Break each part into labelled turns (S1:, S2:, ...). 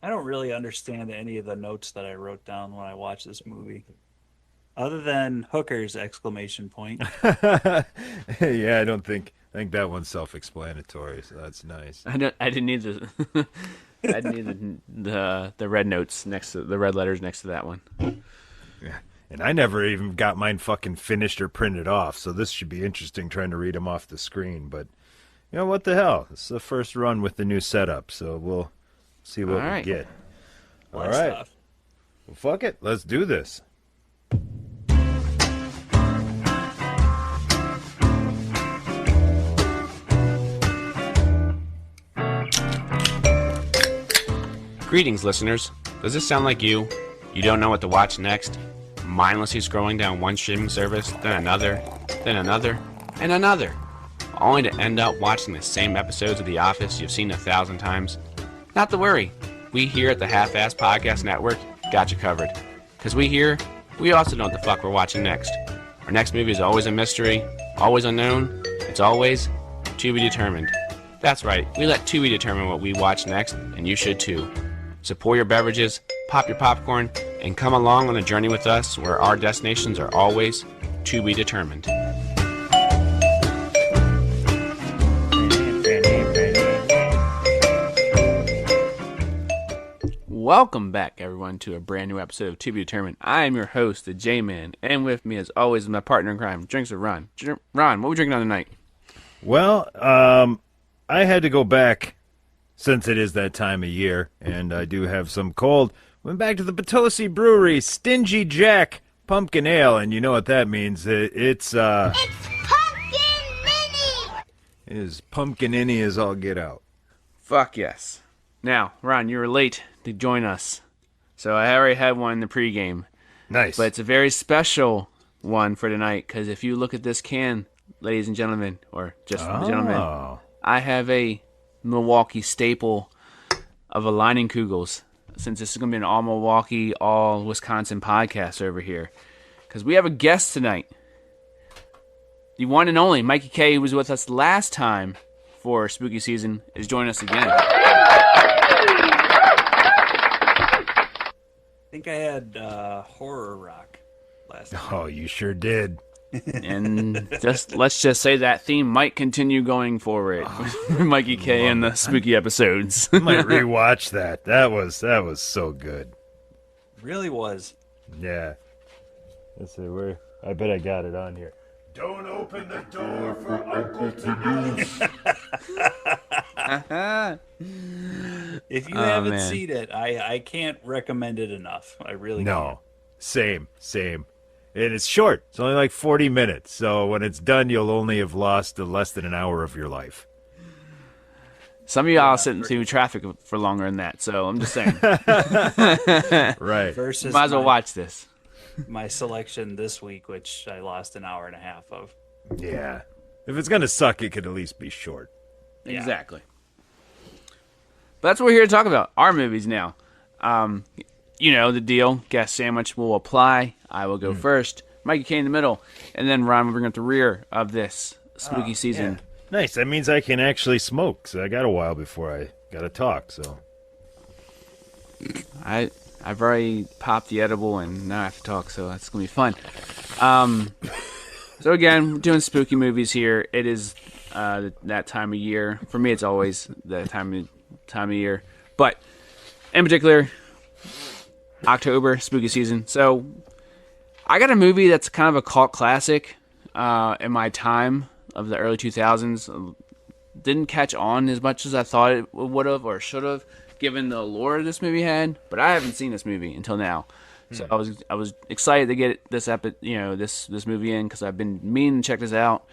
S1: I don't really understand any of the notes that I wrote down when I watched this movie, other than hookers exclamation point.
S2: Yeah, I think that one's self-explanatory, so that's nice.
S3: I didn't need the I didn't need the red notes next to the red letters next to that one.
S2: Yeah. And I never even got mine fucking finished or printed off, so this should be interesting trying to read them off the screen, but you know what the hell? This is the first run with the new setup, so we'll see what we get. All right.
S1: Stuff.
S2: Well, fuck it. Let's do this.
S4: Greetings, listeners. Does this sound like you? You don't know what to watch next? Mindlessly scrolling down one streaming service, then another, and another, only to end up watching the same episodes of The Office you've seen 1,000 times? Not to worry. We here at the Half-Ass Podcast Network got you covered. Because we also know what the fuck we're watching next. Our next movie is always a mystery, always unknown, it's always to be determined. That's right, we let Tubi determine what we watch next, and you should too. So pour your beverages, pop your popcorn, and come along on a journey with us where our destinations are always to be determined.
S3: Welcome back, everyone, to a brand new episode of To Be Determined. I am your host, the J-Man, and with me, as always, is my partner in crime, Drinks with Ron. Ron, what are we drinking on tonight?
S2: Well, I had to go back since it is that time of year, and I do have some cold. Went back to the Potosi Brewery, Stingy Jack Pumpkin Ale, and you know what that means. It's
S5: Pumpkin Mini!
S2: It is pumpkin-inny as all get out.
S3: Fuck yes. Now, Ron, you were late to join us, so I already had one in the pregame.
S2: Nice.
S3: But it's a very special one for tonight, because if you look at this can, ladies and gentlemen, or just gentlemen, I have a Milwaukee staple of a Leinenkugels, since this is going to be an all Milwaukee, all Wisconsin podcast over here. Because we have a guest tonight. The one and only Mikey K, who was with us last time for spooky season, is joining us again.
S1: I think I had horror rock last time.
S2: Oh, you sure did.
S3: And let's just say that theme might continue going forward for Mikey K and the spooky episodes.
S2: I might rewatch that. That was so good.
S1: Really was.
S2: Yeah. Let's see where. I bet I got it on here. Don't open the door for Uncle to use.
S1: If you haven't seen it, I can't recommend it enough. I really can't.
S2: Same. And it's short. It's only like 40 minutes. So when it's done, you'll only have lost less than an hour of your life.
S3: Some of y'all sit into traffic for longer than that, so I'm just saying.
S2: Right.
S1: Versus
S3: Might as well watch this.
S1: my selection this week, which I lost an hour and a half of.
S2: Yeah. If it's going to suck, it could at least be short.
S1: Yeah.
S3: Exactly. But that's what we're here to talk about. Our movies now. You know the deal. Guest sandwich will apply. I will go first. Mikey K in the middle. And then Ron will bring up the rear of this spooky season.
S2: Yeah. Nice. That means I can actually smoke. So I got a while before I got to talk. So
S3: I've already popped the edible and now I have to talk, so that's going to be fun. So again, we're doing spooky movies here. It is that time of year. For me, it's always that time of year. But in particular, October, spooky season. So I got a movie that's kind of a cult classic in my time of the early 2000s. Didn't catch on as much as I thought it would have or should have, given the allure this movie had. But I haven't seen this movie until now. So I was excited to get this this movie in because I've been meaning to check this out.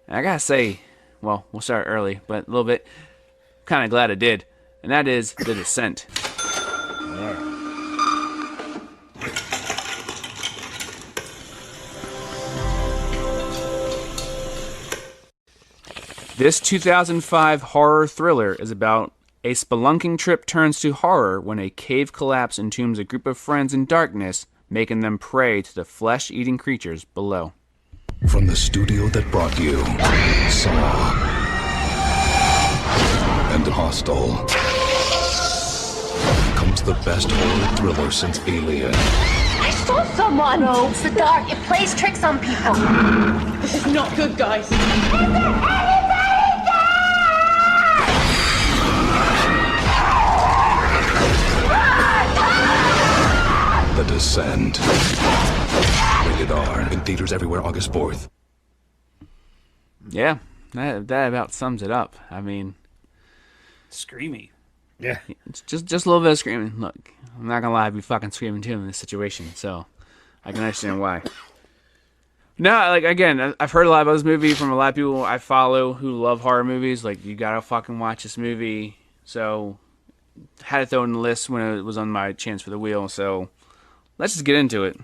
S3: And I gotta say, well, we'll start early, but a little bit. Kind of glad I did, and that is The Descent. This 2005 horror thriller is about a spelunking trip turns to horror when a cave collapse entombs a group of friends in darkness, making them prey to the flesh-eating creatures below.
S6: From the studio that brought you Saw and Hostel The best horror thriller since Alien.
S5: I saw someone. No, it's the dark. It plays tricks on people.
S7: This is not good, guys.
S6: The Descent. Rated R. In theaters everywhere August 4th.
S3: Yeah, that about sums it up. I mean,
S1: Screamy.
S2: Yeah.
S3: it's just a little bit of screaming. Look, I'm not gonna lie, I'd be fucking screaming too in this situation, so I can understand why. No, like, again, I've heard a lot about this movie from a lot of people I follow who love horror movies. Like, you gotta fucking watch this movie. So, had to throw it in the list when it was on my chance for the wheel. So, let's just get into it.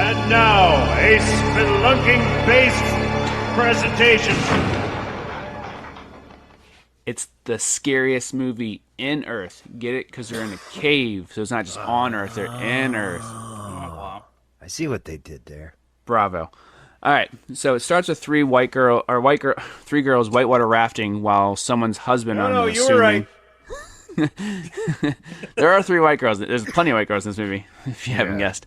S2: And now, a spelunking-based presentation.
S3: It's the scariest movie in Earth. Get it? Because they're in a cave. So it's not just on Earth, they're in Earth.
S2: I see what they did there.
S3: Bravo. All right. So it starts with three girls whitewater rafting while someone's husband.
S2: No, you were right.
S3: There are three white girls. There's plenty of white girls in this movie, if you haven't guessed.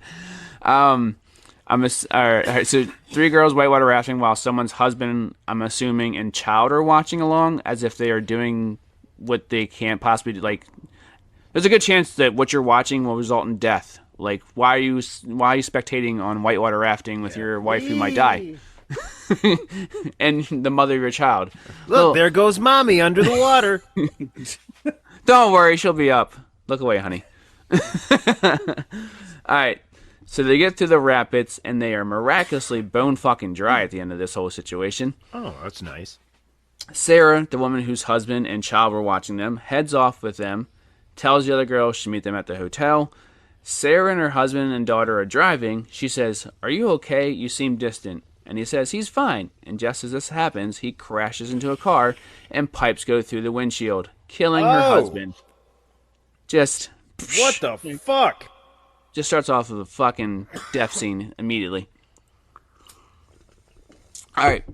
S3: All right, so three girls whitewater rafting while someone's husband, I'm assuming, and child are watching along, as if they are doing what they can't possibly do. Like, there's a good chance that what you're watching will result in death. Like, why are you spectating on whitewater rafting with your wife who might die, and the mother of your child?
S2: Look, there goes mommy under the water.
S3: Don't worry, she'll be up. Look away, honey. All right. So they get to the rapids, and they are miraculously bone fucking dry at the end of this whole situation.
S2: Oh, that's nice.
S3: Sarah, the woman whose husband and child were watching them, heads off with them, tells the other girl she'll meet them at the hotel. Sarah and her husband and daughter are driving. She says, "Are you okay? You seem distant." And he says he's fine. And just as this happens, he crashes into a car, and pipes go through the windshield, killing her husband. Just...
S2: What the fuck?
S3: Just starts off with a fucking death scene immediately. All right.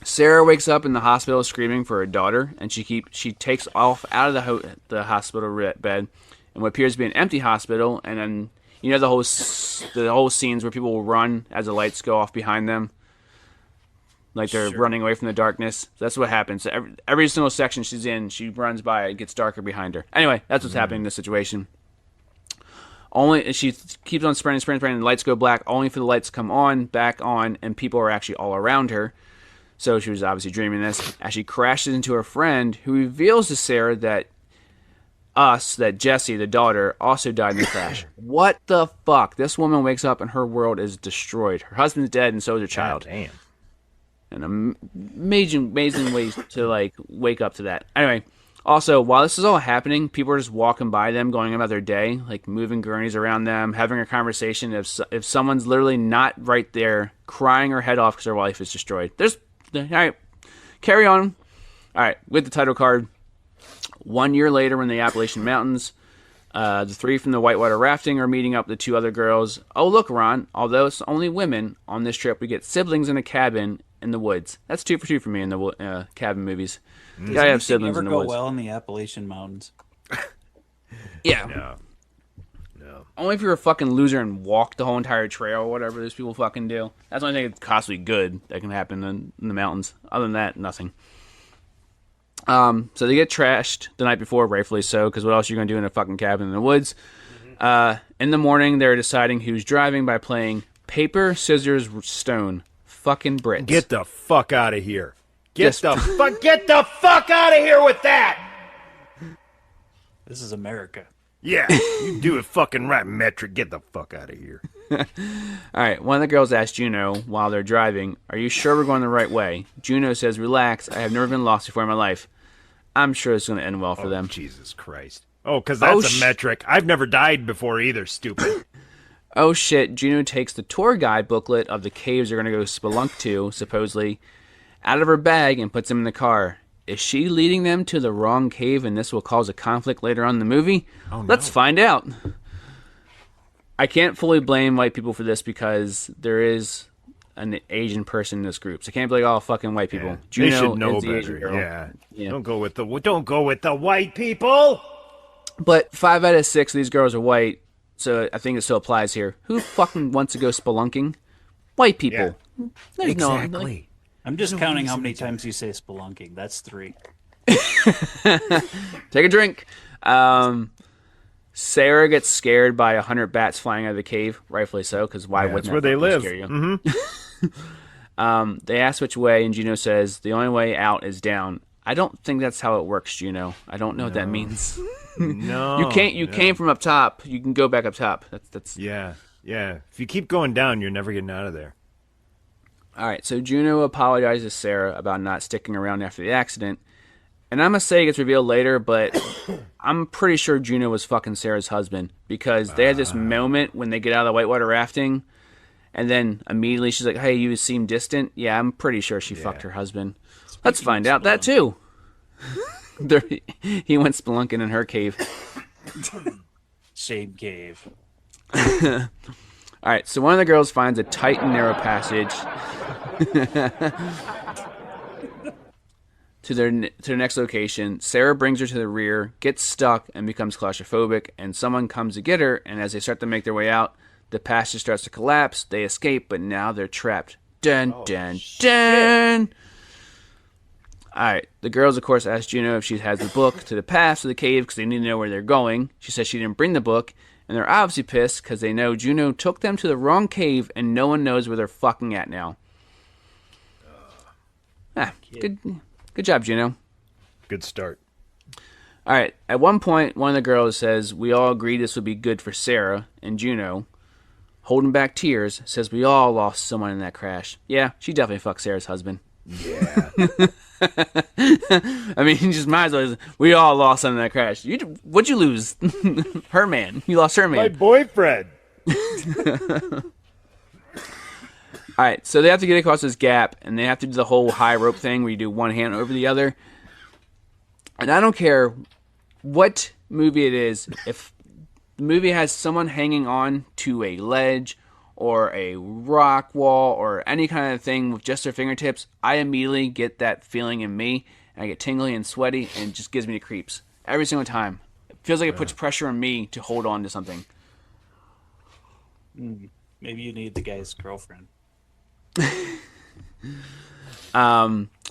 S3: Sarah wakes up in the hospital screaming for her daughter, and she takes off out of the hospital bed in what appears to be an empty hospital, and then you know the whole scenes where people will run as the lights go off behind them, like they're running away from the darkness. That's what happens. So every single section she's in, she runs by, it gets darker behind her. Anyway, that's what's happening in this situation. She keeps on sprinting, and the lights go black, only for the lights to come on, back on, and people are actually all around her. So she was obviously dreaming this. As she crashes into her friend, who reveals to Sarah that Jessie, the daughter, also died in the crash. What the fuck? This woman wakes up and her world is destroyed. Her husband's dead, and so is her child.
S2: Damn.
S3: An amazing way to, like, wake up to that. Anyway. Also, while this is all happening, people are just walking by them, going about their day, like moving gurneys around them, having a conversation. If someone's literally not right there, crying her head off because her wife is destroyed. All right, carry on. All right, with the title card. 1 year later, in the Appalachian Mountains, the three from the whitewater rafting are meeting up with the two other girls. Oh, look, Ron, although it's only women on this trip, we get siblings in a cabin in the woods. That's 2 for 2 for me in the cabin movies. Yeah, I have siblings in the woods.
S1: Never go well in the Appalachian Mountains.
S3: Yeah.
S2: No.
S3: Only if you're a fucking loser and walk the whole entire trail or whatever those people fucking do. That's the only thing that's possibly good that can happen in the mountains. Other than that, nothing. So they get trashed the night before, rightfully so, because what else are you going to do in a fucking cabin in the woods? In the morning, they're deciding who's driving by playing paper, scissors, stone. Fucking Brits.
S2: Get the fuck out of here. Get the fuck out of here with that!
S1: This is America.
S2: Yeah, you do it fucking right, Metric. Get the fuck out of here.
S3: All right, one of the girls asks Juno while they're driving, "Are you sure we're going the right way?" Juno says, "Relax, I have never been lost before in my life." I'm sure it's going to end well for them.
S2: Jesus Christ. Oh, because that's a Metric. I've never died before either, stupid.
S3: Oh shit, Juno takes the tour guide booklet of the caves they're going to go spelunk to, supposedly, out of her bag and puts them in the car. Is she leading them to the wrong cave and this will cause a conflict later on in the movie? Oh, no. Let's find out. I can't fully blame white people for this because there is an Asian person in this group. So it can't be like all fucking white people.
S2: Yeah.
S3: Juno
S2: They should know
S3: is the Asian
S2: better.
S3: girl.
S2: Yeah. Don't go with the white people.
S3: But 5 out of 6 of these girls are white, so I think it still applies here. Who fucking wants to go spelunking? White people.
S2: Yeah.
S3: There's
S2: Exactly.
S3: no. Like,
S1: I'm just counting how many times you say spelunking. That's 3.
S3: take a drink. Sarah gets scared by 100 bats flying out of the cave, rightfully so, because why wouldn't
S2: That's where
S3: that
S2: they
S3: fucking
S2: live.
S3: scare you?
S2: Mm-hmm.
S3: They ask which way, and Juno says the only way out is down. I don't think that's how it works, Juno. I don't know what that means.
S2: No.
S3: You came from up top. You can go back up top. That's
S2: Yeah. If you keep going down, you're never getting out of there.
S3: All right. So Juno apologizes to Sarah about not sticking around after the accident, and I'm gonna say it gets revealed later, but I'm pretty sure Juno was fucking Sarah's husband because they had this moment when they get out of the whitewater rafting, and then immediately she's like, "Hey, you seem distant." Yeah, I'm pretty sure she fucked her husband. Let's find out that too. He went spelunking in her cave.
S1: Shame cave.
S3: All right, so one of the girls finds a tight and narrow passage to their next location. Sarah brings her to the rear, gets stuck, and becomes claustrophobic, and someone comes to get her, and as they start to make their way out, the passage starts to collapse. They escape, but now they're trapped. Dun, dun, dun! Alright, the girls, of course, ask Juno if she has the book to the path to the cave because they need to know where they're going. She says she didn't bring the book, and they're obviously pissed because they know Juno took them to the wrong cave and no one knows where they're fucking at now. Good job, Juno.
S2: Good start.
S3: Alright, at one point, one of the girls says, we all agree this would be good for Sarah, and Juno, holding back tears, says we all lost someone in that crash. Yeah, she definitely fucked Sarah's husband.
S2: Yeah.
S3: I mean, you just might as well. We all lost something in that crash. What'd you lose? Her man. You lost her man.
S2: My boyfriend.
S3: All right, so they have to get across this gap, and they have to do the whole high rope thing where you do one hand over the other. And I don't care what movie it is, if the movie has someone hanging on to a ledge or a rock wall or any kind of thing with just their fingertips, I immediately get that feeling in me, and I get tingly and sweaty, and it just gives me the creeps. Every single time. It feels like it puts pressure on me to hold on to something.
S1: Maybe you need the guy's girlfriend.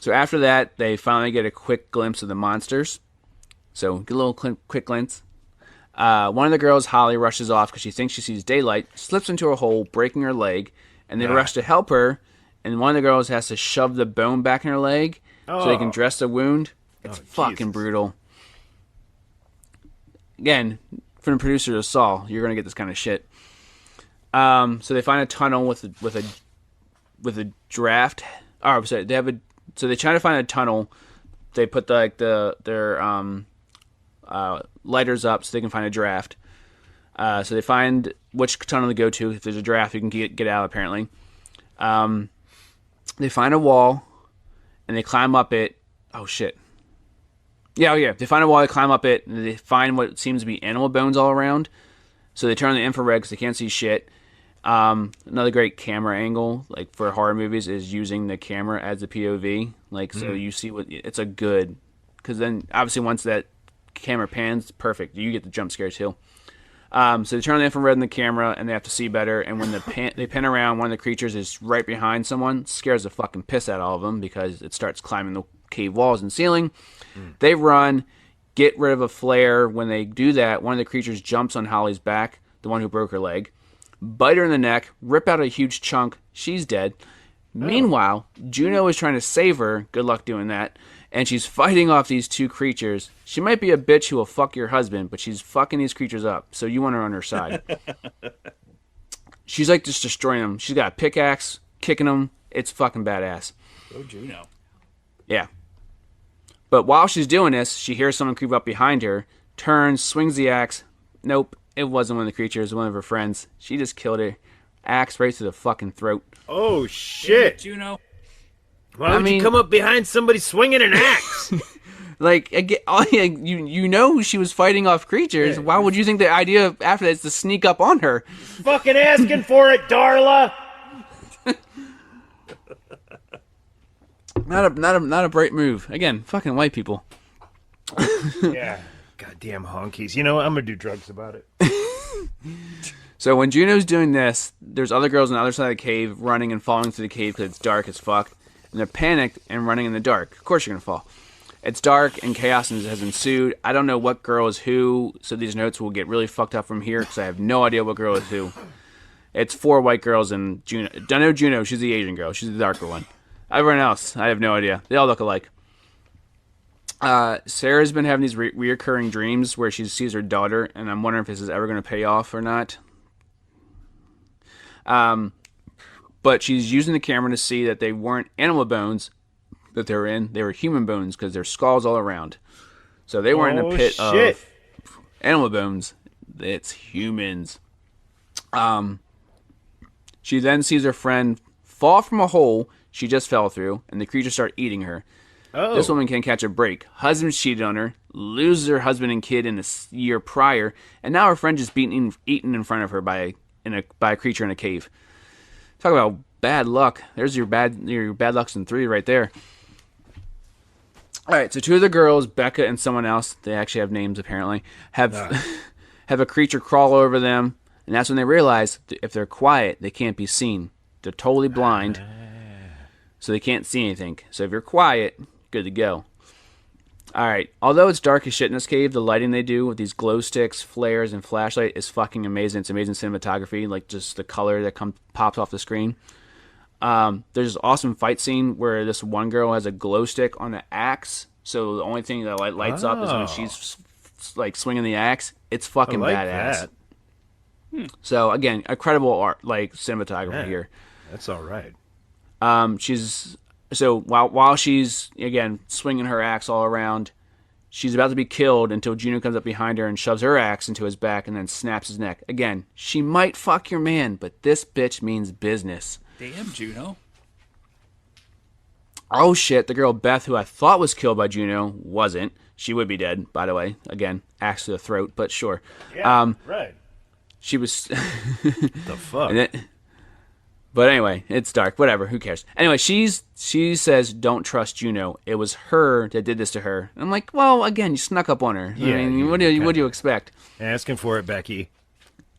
S3: So after that, they finally get a quick glimpse of the monsters. So get a little quick glimpse. One of the girls, Holly, rushes off because she thinks she sees daylight, slips into a hole, breaking her leg, and they rush to help her, and one of the girls has to shove the bone back in her leg so they can dress the wound. It's fucking brutal. Again, from the producers of Saw, you're going to get this kind of shit. So they find a tunnel with a draft. Oh, sorry, so they try to find a tunnel. They put their lighters up so they can find a draft. So they find which tunnel to go to. If there's a draft, you can get out, apparently. They find a wall, and they climb up it. Oh, shit. Yeah. They find a wall, they climb up it, and they find what seems to be animal bones all around. So they turn on the infrared because they can't see shit. Another great camera angle, like for horror movies, is using the camera as a POV. Like, so you see it's a good... Because then, obviously, once that camera pans, perfect. You get the jump scare too. So they turn on the infrared in the camera, and they have to see better. And when they pan around, one of the creatures is right behind someone, scares the fucking piss out of all of them because it starts climbing the cave walls and ceiling. They run, get rid of a flare. When they do that, one of the creatures jumps on Holly's back, the one who broke her leg, bite her in the neck, rip out a huge chunk. She's dead. Meanwhile, Juno is trying to save her. Good luck doing that. And she's fighting off these two creatures. She might be a bitch who will fuck your husband, but she's fucking these creatures up, so you want her on her side. She's like just destroying them. She's got a pickaxe, kicking them. It's fucking badass.
S1: Go Juno.
S3: Yeah. But while she's doing this, she hears someone creep up behind her, turns, swings the axe. Nope, it wasn't one of the creatures, it was one of her friends. She just killed her. Axe right to the fucking throat.
S2: Oh, shit.
S1: Juno.
S2: Why would you come up behind somebody swinging an axe?
S3: Like, again, you know she was fighting off creatures. Yeah. Why would you think the idea after that is to sneak up on her?
S2: Fucking asking for it, Darla!
S3: Not a bright move. Again, fucking white people.
S2: Yeah. Goddamn honkies. You know what? I'm going to do drugs about it.
S3: So when Juno's doing this, there's other girls on the other side of the cave running and falling through the cave because it's dark as fuck. And they're panicked and running in the dark. Of course you're going to fall. It's dark and chaos has ensued. I don't know what girl is who, so these notes will get really fucked up from here because I have no idea what girl is who. It's 4 white girls and Juno. I know Juno, she's the Asian girl. She's the darker one. Everyone else, I have no idea. They all look alike. Sarah's been having these reoccurring dreams where she sees her daughter, and I'm wondering if this is ever going to pay off or not. But she's using the camera to see that they weren't animal bones that they were in. They were human bones because there's skulls all around. So they weren't in a pit of animal bones. It's humans. She then sees her friend fall from a hole she just fell through, and the creatures start eating her. Oh. This woman can't catch a break. Husband cheated on her, loses her husband and kid in the year prior, and now her friend just eaten in front of her by a creature in a cave. Talk about bad luck. There's your bad lucks in 3 right there. All right, so 2 of the girls, Becca and someone else, they actually have names apparently, have a creature crawl over them, and that's when they realize if they're quiet, they can't be seen. They're totally blind, so they can't see anything. So if you're quiet, good to go. All right, although it's dark as shit in this cave, the lighting they do with these glow sticks, flares, and flashlight is fucking amazing. It's amazing cinematography, like just the color that pops off the screen. There's this awesome fight scene where this one girl has a glow stick on an axe, so the only thing that lights up is when she's like swinging the axe. It's fucking badass. So again, incredible art, like cinematography here.
S2: That's all right.
S3: While she's again swinging her axe all around, she's about to be killed until Juno comes up behind her and shoves her axe into his back and then snaps his neck. Again, she might fuck your man, but this bitch means business.
S1: Damn, Juno.
S3: Oh shit, the girl Beth, who I thought was killed by Juno, wasn't. She would be dead, by the way. Again, axe to the throat, but sure.
S2: Yeah, right.
S3: She was...
S2: The fuck?
S3: But anyway, it's dark. Whatever, who cares? Anyway, she says, don't trust Juno. It was her that did this to her. And I'm like, well, again, you snuck up on her.
S2: Yeah,
S3: I mean, what do you expect?
S2: Asking for it, Becky.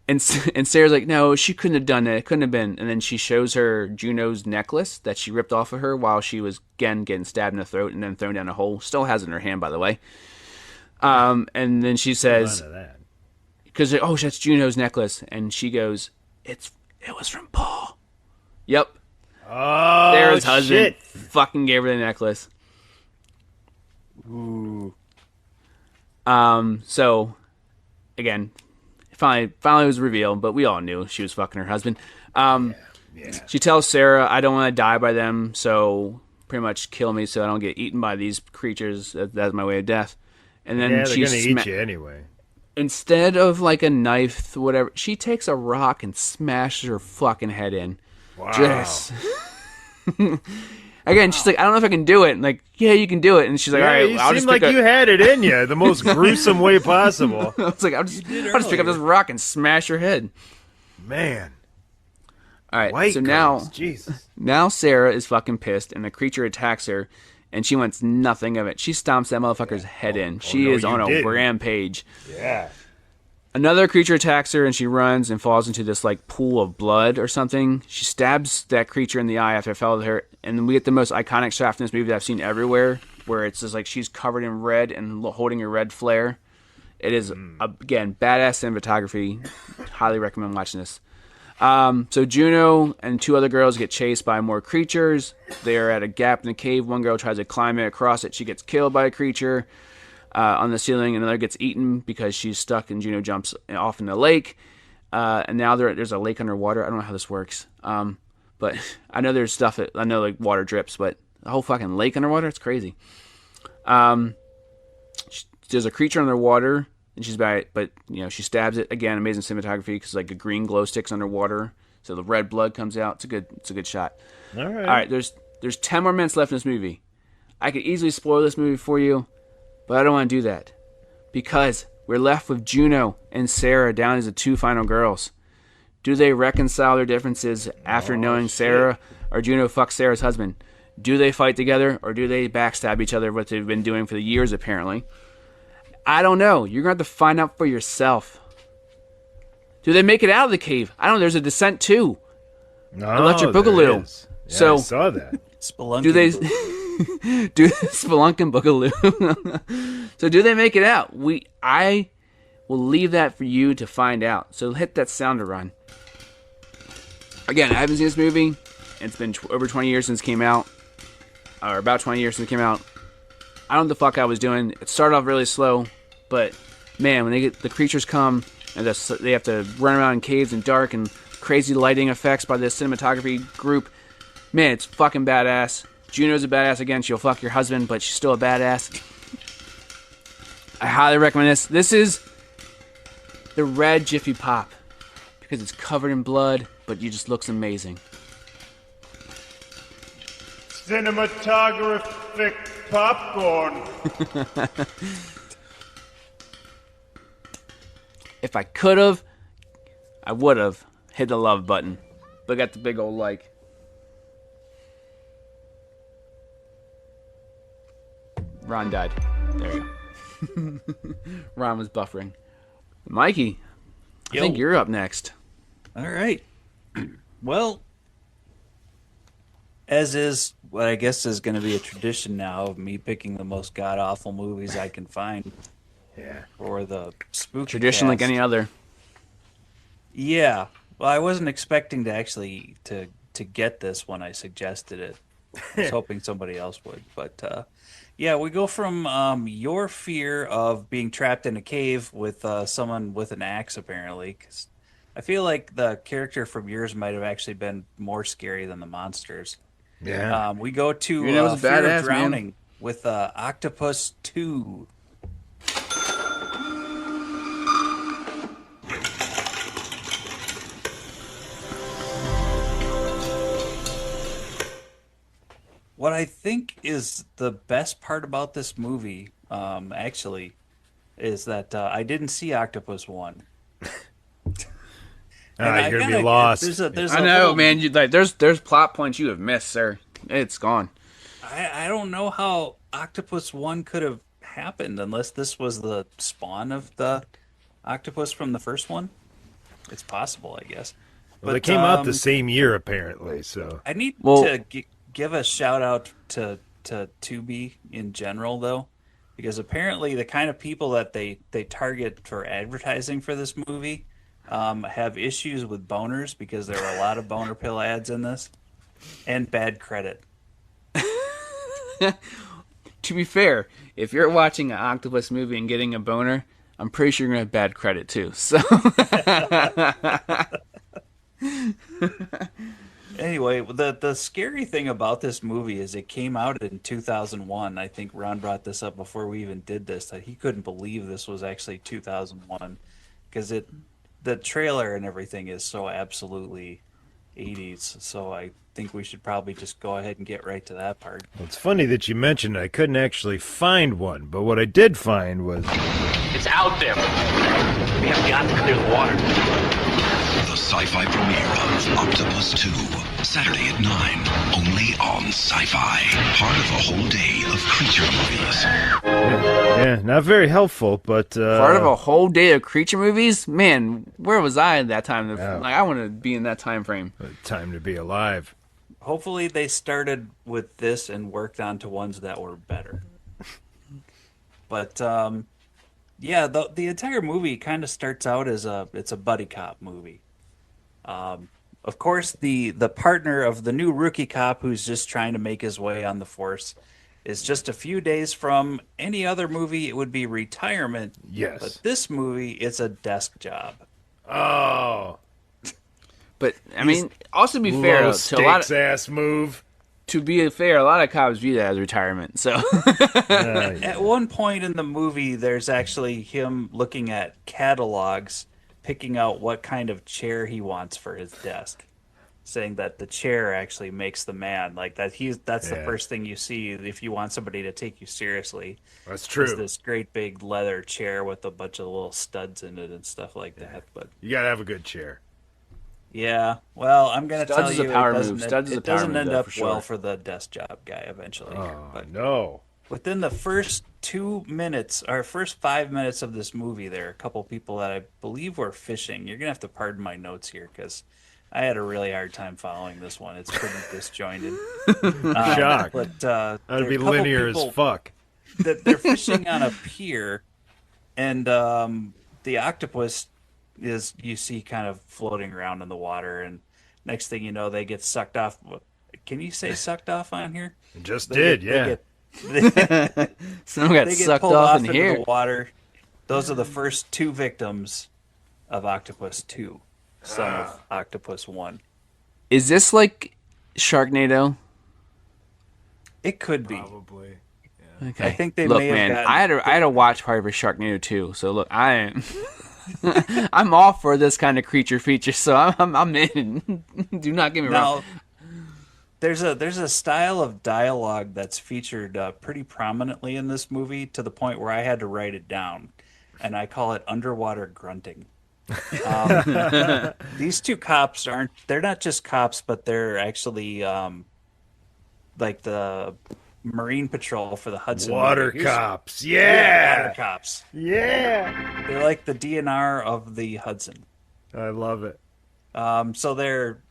S3: And Sarah's like, no, she couldn't have done it. It couldn't have been. And then she shows her Juno's necklace that she ripped off of her while she was, again, getting stabbed in the throat and then thrown down a hole. Still has it in her hand, by the way. And then she says, because, oh, that's Juno's necklace. And she goes, it was from Paul. Yep.
S2: Oh,
S3: Sarah's husband
S2: shit.
S3: fucking gave her the necklace.
S2: Ooh.
S3: So, again... Finally it was revealed, but we all knew she was fucking her husband. She tells Sarah, I don't want to die by them, so pretty much kill me so I don't get eaten by these creatures. That's my way of death. And then
S2: they're going to eat you anyway.
S3: Instead of like a knife, whatever, she takes a rock and smashes her fucking head in.
S2: Wow.
S3: Just... Again, she's like, I don't know if I can do it. And like, yeah, you can do it. And she's like, all right,
S2: I'll just pick up... you had it in you, the most gruesome way possible.
S3: I was like, I'll just pick up this rock and smash her head.
S2: Man.
S3: All right,
S2: White
S3: so
S2: girls. Jesus.
S3: Now Sarah is fucking pissed, and the creature attacks her, and she wants nothing of it. She stomps that motherfucker's head in. She is on a rampage.
S2: Yeah.
S3: Another creature attacks her, and she runs and falls into this like pool of blood or something. She stabs that creature in the eye after it fell with her, and we get the most iconic shot from this movie that I've seen everywhere, where it's just like she's covered in red and holding a red flare. It is, again, badass cinematography. Highly recommend watching this. So Juno and 2 other girls get chased by more creatures. They are at a gap in the cave. One girl tries to climb it across it. She gets killed by a creature on the ceiling. Another gets eaten because she's stuck, and Juno jumps off in the lake. And now there's a lake underwater. I don't know how this works. But I know there's stuff. I know like water drips, but the whole fucking lake underwater, it's crazy. There's a creature underwater, and she's by it, but she stabs it again. Amazing cinematography because like a green glow sticks underwater, so the red blood comes out. It's a good shot.
S2: All right.
S3: All right. There's 10 more minutes left in this movie. I could easily spoil this movie for you, but I don't want to do that because we're left with Juno and Sarah down as the 2 final girls. Do they reconcile their differences after knowing Sarah or Juno fucks Sarah's husband? Do they fight together, or do they backstab each other, what they've been doing for the years, apparently? I don't know. You're going to have to find out for yourself. Do they make it out of the cave? I don't know. There's a descent, too.
S2: No,
S3: Electric
S2: there
S3: Boogaloo.
S2: is. Yeah,
S3: So-
S2: I saw that.
S1: Spelunking.
S3: Do they do Spelunk and Boogaloo? So do they make it out? I will leave that for you to find out. So hit that sounder run. Again, I haven't seen this movie. It's been over 20 years since it came out, or about 20 years since it came out. I don't know what the fuck I was doing. It started off really slow, but man, when the creatures come and they have to run around in caves and dark and crazy lighting effects by the cinematography group, man, it's fucking badass. Juno's a badass again. She'll fuck your husband, but she's still a badass. I highly recommend this. This is the red Jiffy Pop because it's covered in blood, but it just looks amazing.
S2: Cinematographic popcorn.
S3: If I could have, I would have hit the love button, but I got the big old like. Ron died. There you go. Ron was buffering. Mikey, I think you're up next.
S1: All right. Well, as is what I guess is going to be a tradition now of me picking the most god-awful movies I can find
S2: Yeah.
S1: for the spooky
S3: Tradition like
S1: cast.
S3: any other.
S1: Yeah. Well, I wasn't expecting to actually to get this when I suggested it. I was hoping somebody else would. But, yeah, we go from your fear of being trapped in a cave with someone with an axe, apparently, 'cause I feel like the character from yours might have actually been more scary than the monsters.
S2: Yeah.
S1: We go to
S3: Your name was
S1: Fear
S3: badass,
S1: of Drowning with Octopus 2. What I think is the best part about this movie, actually, is that I didn't see Octopus 1.
S2: You're going to be lost.
S1: There's
S3: I
S1: a
S3: know,
S1: little-
S3: man. There's plot points you have missed, sir. It's gone.
S1: I don't know how Octopus 1 could have happened unless this was the spawn of the octopus from the first one. It's possible, I guess.
S2: Well, they came out the same year, apparently, so.
S1: I need
S3: Well-
S1: to give a shout out to Tubi in general, though, because apparently the kind of people that they target for advertising for this movie have issues with boners because there are a lot of boner pill ads in this, and bad credit.
S3: To be fair, if you're watching an octopus movie and getting a boner, I'm pretty sure you're gonna have bad credit too. So
S1: Anyway, the scary thing about this movie is it came out in 2001. I think Ron brought this up before we even did this, that he couldn't believe this was actually 2001 because the trailer and everything is so absolutely 80s. So I think we should probably just go ahead and get right to that part.
S2: Well, it's funny that you mentioned I couldn't actually find one, but what I did find was.
S8: It's out there. We have got to clear the water.
S9: The sci-fi premiere of Octopus 2, Saturday at 9, only on Sci-Fi. Part of a whole day of creature movies.
S2: Yeah, not very helpful, but.
S3: part of a whole day of creature movies, man. Where was I at that time?
S2: Yeah.
S3: Like, I want to be in that time frame.
S2: Time to be alive.
S1: Hopefully they started with this and worked on to ones that were better. But yeah, the entire movie kind of starts out as it's a buddy cop movie. Of course, the partner of the new rookie cop who's just trying to make his way on the force is just a few days from any other movie. It would be retirement.
S2: Yes.
S1: But this movie, it's a desk job.
S2: Oh.
S3: But I mean, also be fair
S2: Low
S3: to a lot.
S2: stakes ass move.
S3: To be fair, a lot of cops view that as retirement. So
S1: At one point in the movie, there's actually him looking at catalogs, picking out what kind of chair he wants for his desk, saying that the chair actually makes the man. Like that's the
S2: Yeah.
S1: first thing you see if you want somebody to take you seriously.
S2: That's
S1: Is
S2: true.
S1: this great big leather chair with a bunch of little studs in it and stuff like that. But
S2: You gotta have a good chair.
S1: Yeah. Well, I'm gonna
S3: Studs
S1: tell
S3: is a
S1: you,
S3: power
S1: it doesn't.
S3: move. Studs is a
S1: It
S3: power
S1: doesn't
S3: move,
S1: end
S3: though,
S1: up
S3: for sure.
S1: well for the desk job guy eventually.
S2: Oh,
S1: But
S2: no.
S1: within the first 2 minutes or first 5 minutes of this movie, there are a couple people that I believe were fishing. You're gonna have to pardon my notes here because I had a really hard time following this one. It's pretty disjointed.
S2: Shocked.
S1: But
S2: That'd
S1: there are
S2: be
S1: a couple
S2: linear as
S1: people
S2: fuck.
S1: that they're fishing on a pier, and the octopus is you see kind of floating around in the water, and next thing you know, they get sucked off. Can you say sucked off on here?
S2: Just
S1: They
S2: did,
S1: get,
S2: yeah.
S3: Someone got
S1: they get
S3: sucked
S1: pulled
S3: off
S1: off
S3: in
S1: into
S3: here.
S1: the water. Those are the first two victims of Octopus 2, son of Octopus 1.
S3: Is this like Sharknado?
S1: It could be.
S2: Probably.
S3: Okay.
S1: I think they
S3: look,
S1: may have
S3: man,
S1: gotten-
S3: I had to watch part of a Sharknado too. So look, I am I'm all for this kind of creature feature. So I'm in. Do not get me wrong.
S1: Now, there's a style of dialogue that's featured pretty prominently in this movie to the point where I had to write it down, and I call it underwater grunting. These two cops they're not just cops, but they're actually like the Marine Patrol for the Hudson
S2: Water
S1: River. Here's-
S2: cops.
S1: Yeah,
S2: Yeah.
S1: water cops.
S2: Yeah.
S1: They're like the DNR of the Hudson.
S2: I love it.
S1: So they're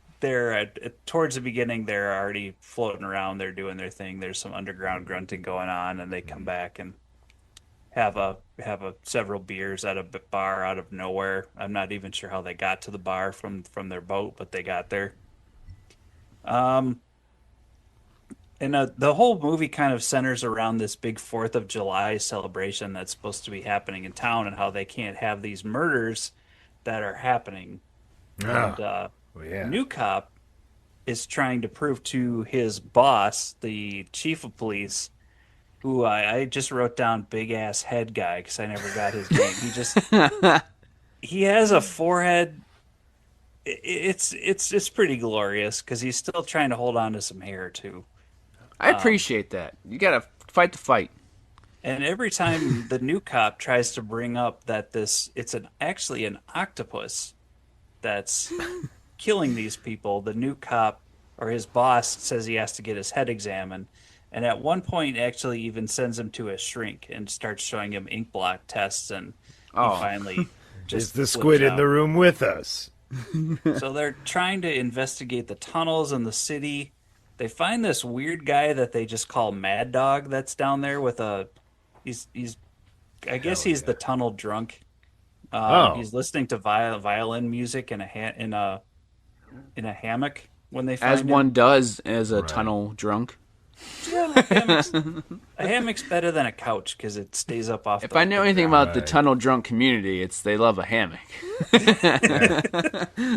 S1: towards the beginning. They're already floating around. They're doing their thing. There's some underground grunting going on, and they come back and have a several beers at a bar out of nowhere. I'm not even sure how they got to the bar from their boat, but they got there. And the whole movie kind of centers around this big 4th of July celebration that's supposed to be happening in town, and how they can't have these murders that are happening. And
S2: Well, yeah.
S1: New Cop is trying to prove to his boss, the chief of police, who I just wrote down big ass head guy because I never got his name. He has a forehead. It's pretty glorious because he's still trying to hold on to some hair too.
S3: I appreciate that. You gotta fight the fight.
S1: And every time the new cop tries to bring up that it's actually an octopus that's killing these people, the new cop or his boss says he has to get his head examined. And at one point, actually, even sends him to a shrink and starts showing him ink blot tests. And he finally just
S2: Is the
S1: flips
S2: squid in
S1: out.
S2: the room with us?
S1: So they're trying to investigate the tunnels in the city. They find this weird guy that they just call Mad Dog that's down there with he's I guess he's the tunnel drunk. He's listening to violin music in a hammock when they find
S3: As
S1: him.
S3: one does as a tunnel drunk.
S1: Yeah, a hammock's better than a couch because it stays up off.
S3: If I know anything about the tunnel drunk community, it's they love a hammock.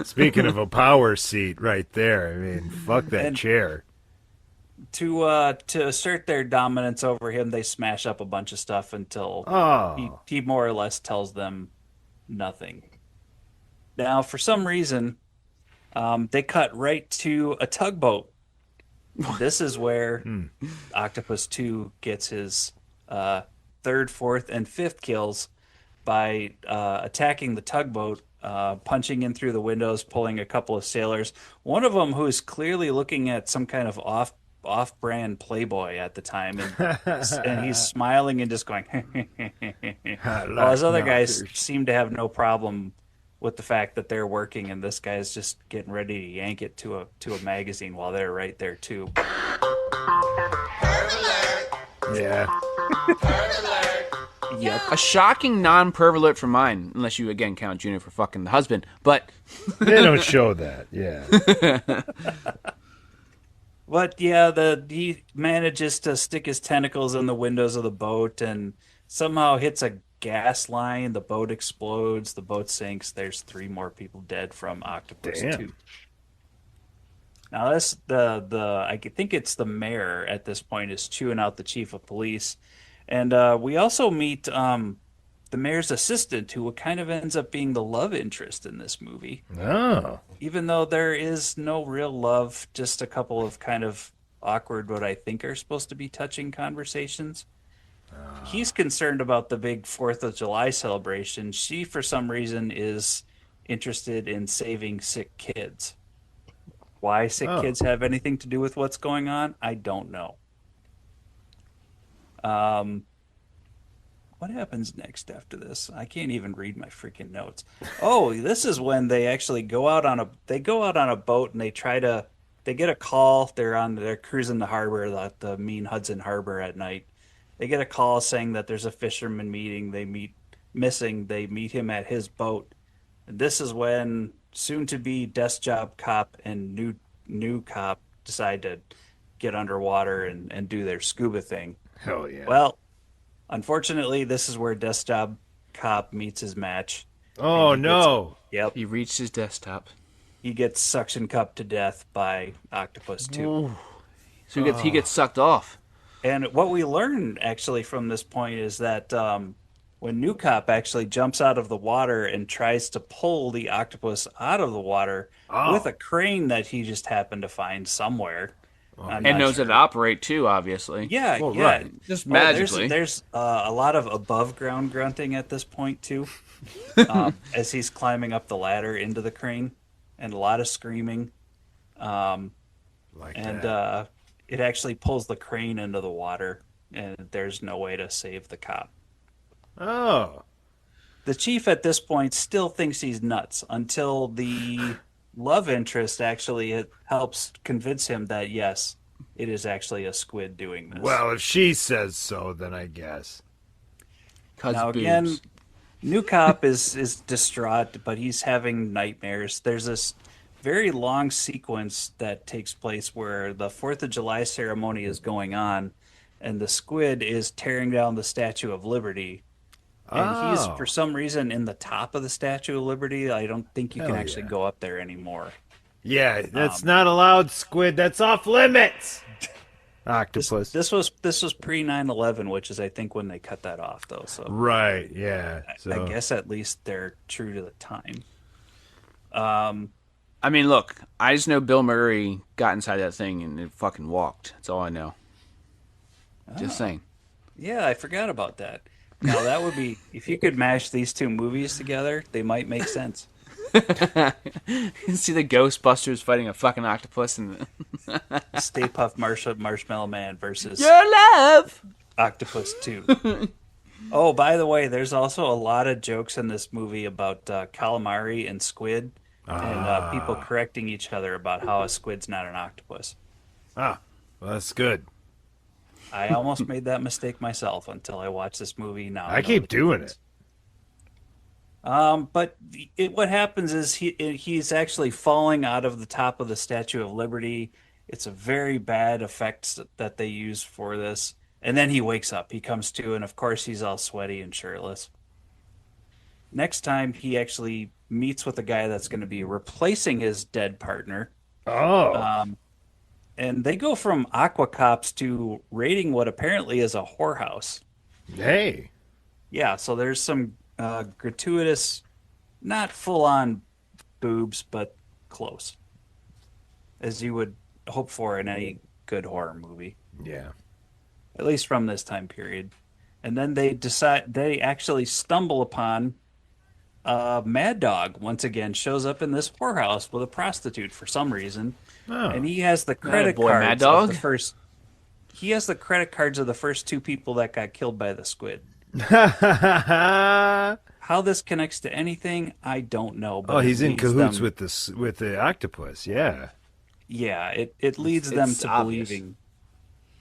S2: Speaking of a power seat right there, I mean, fuck that chair.
S1: To assert their dominance over him, they smash up a bunch of stuff until he more or less tells them nothing. Now, for some reason, they cut right to a tugboat. This is where Octopus 2 gets his third, fourth, and fifth kills by attacking the tugboat, punching in through the windows, pulling a couple of sailors. One of them who's clearly looking at some kind of off-brand Playboy at the time, and he's smiling and just going, while his other guys seem to have no problem with the fact that they're working, and this guy's just getting ready to yank it to a magazine while they're right there too.
S2: Yeah.
S1: Yep.
S3: A shocking non-perv alert from mine, unless you again count Junior for fucking the husband. But
S2: They don't show that, yeah.
S1: But yeah, he manages to stick his tentacles in the windows of the boat and somehow hits a gas line. The boat explodes. The boat sinks. There's 3 more people dead from Octopus 2. Now this I think it's the mayor at this point is chewing out the chief of police, and we also meet the mayor's assistant, who kind of ends up being the love interest in this movie.
S2: Oh.
S1: Even though there is no real love, just a couple of kind of awkward, what I think are supposed to be touching conversations. He's concerned about the big 4th of July celebration. She, for some reason, is interested in saving sick kids. Why sick
S2: Oh.
S1: kids have anything to do with what's going on, I don't know. Um, what happens next after this? I can't even read my freaking notes. Oh, this is when they actually go out on a boat and they get a call. They're cruising the harbor, the mean Hudson Harbor at night. They get a call saying that there's a fisherman meeting. They meet him at his boat. And this is when soon to be desk job cop and new cop decide to get underwater and do their scuba thing.
S2: Hell yeah.
S1: Well, unfortunately, this is where desk job cop meets his match.
S2: Oh no.
S1: Yep.
S3: He reached his desktop.
S1: He gets suction cupped to death by Octopus 2.
S3: Ooh. So he gets sucked off.
S1: And what we learn actually from this point is that when New Cop actually jumps out of the water and tries to pull the octopus out of the water with a crane that he just happened to find somewhere.
S3: And knows how to operate too, obviously.
S1: Yeah,
S2: Well,
S1: yeah.
S2: right.
S3: Just magically.
S1: There's a lot of above ground grunting at this point too, as he's climbing up the ladder into the crane, and a lot of screaming.
S2: Like
S1: And
S2: that.
S1: it actually pulls the crane into the water, and there's no way to save the cop.
S2: Oh.
S1: The chief at this point still thinks he's nuts until the love interest actually helps convince him that yes, it is actually a squid doing this.
S2: Well, if she says so, then I guess.
S1: Now again, New Cop is distraught, but he's having nightmares. There's this very long sequence that takes place where the 4th of July ceremony is going on, and the squid is tearing down the Statue of Liberty. And he's, for some reason, in the top of the Statue of Liberty. I don't think you can actually go up there anymore.
S2: Yeah, that's not allowed, squid. That's off limits. Octopus.
S1: This was pre 9/11, which is I think when they cut that off, though. So
S2: Right, yeah. So
S1: I guess at least they're true to the time.
S3: I mean, look, I just know Bill Murray got inside that thing and it fucking walked. That's all I know. Just saying.
S1: Yeah, I forgot about that. Now that would be if you could mash these two movies together, they might make sense.
S3: You see the Ghostbusters fighting a fucking octopus and
S1: Stay Puft Marshmallow Man versus
S3: your love.
S1: Octopus 2. Oh, by the way, there's also a lot of jokes in this movie about calamari and squid, and people correcting each other about how a squid's not an octopus.
S2: well, that's good.
S1: I almost made that mistake myself until I watched this movie. Now
S2: I keep doing it.
S1: But what happens is he's actually falling out of the top of the Statue of Liberty. It's a very bad effect that they use for this. And then he wakes up. He comes to, and of course he's all sweaty and shirtless. Next time, he actually meets with a guy that's going to be replacing his dead partner.
S2: Oh.
S1: And they go from aqua cops to raiding what apparently is a whorehouse.
S2: Hey.
S1: Yeah, so there's some gratuitous, not full-on boobs, but close, as you would hope for in any good horror movie,
S2: Yeah.
S1: at least from this time period. And then they actually stumble upon Mad Dog once again shows up in this whorehouse with a prostitute for some reason, and he has the credit
S3: boy,
S1: cards
S3: Mad Dog?
S1: of the first. He has the credit cards of the first two people that got killed by the squid. How this connects to anything, I don't know. But
S2: he's in cahoots
S1: them,
S2: with the octopus. Yeah.
S1: Yeah, it leads them
S3: it's
S1: to
S3: obvious.
S1: believing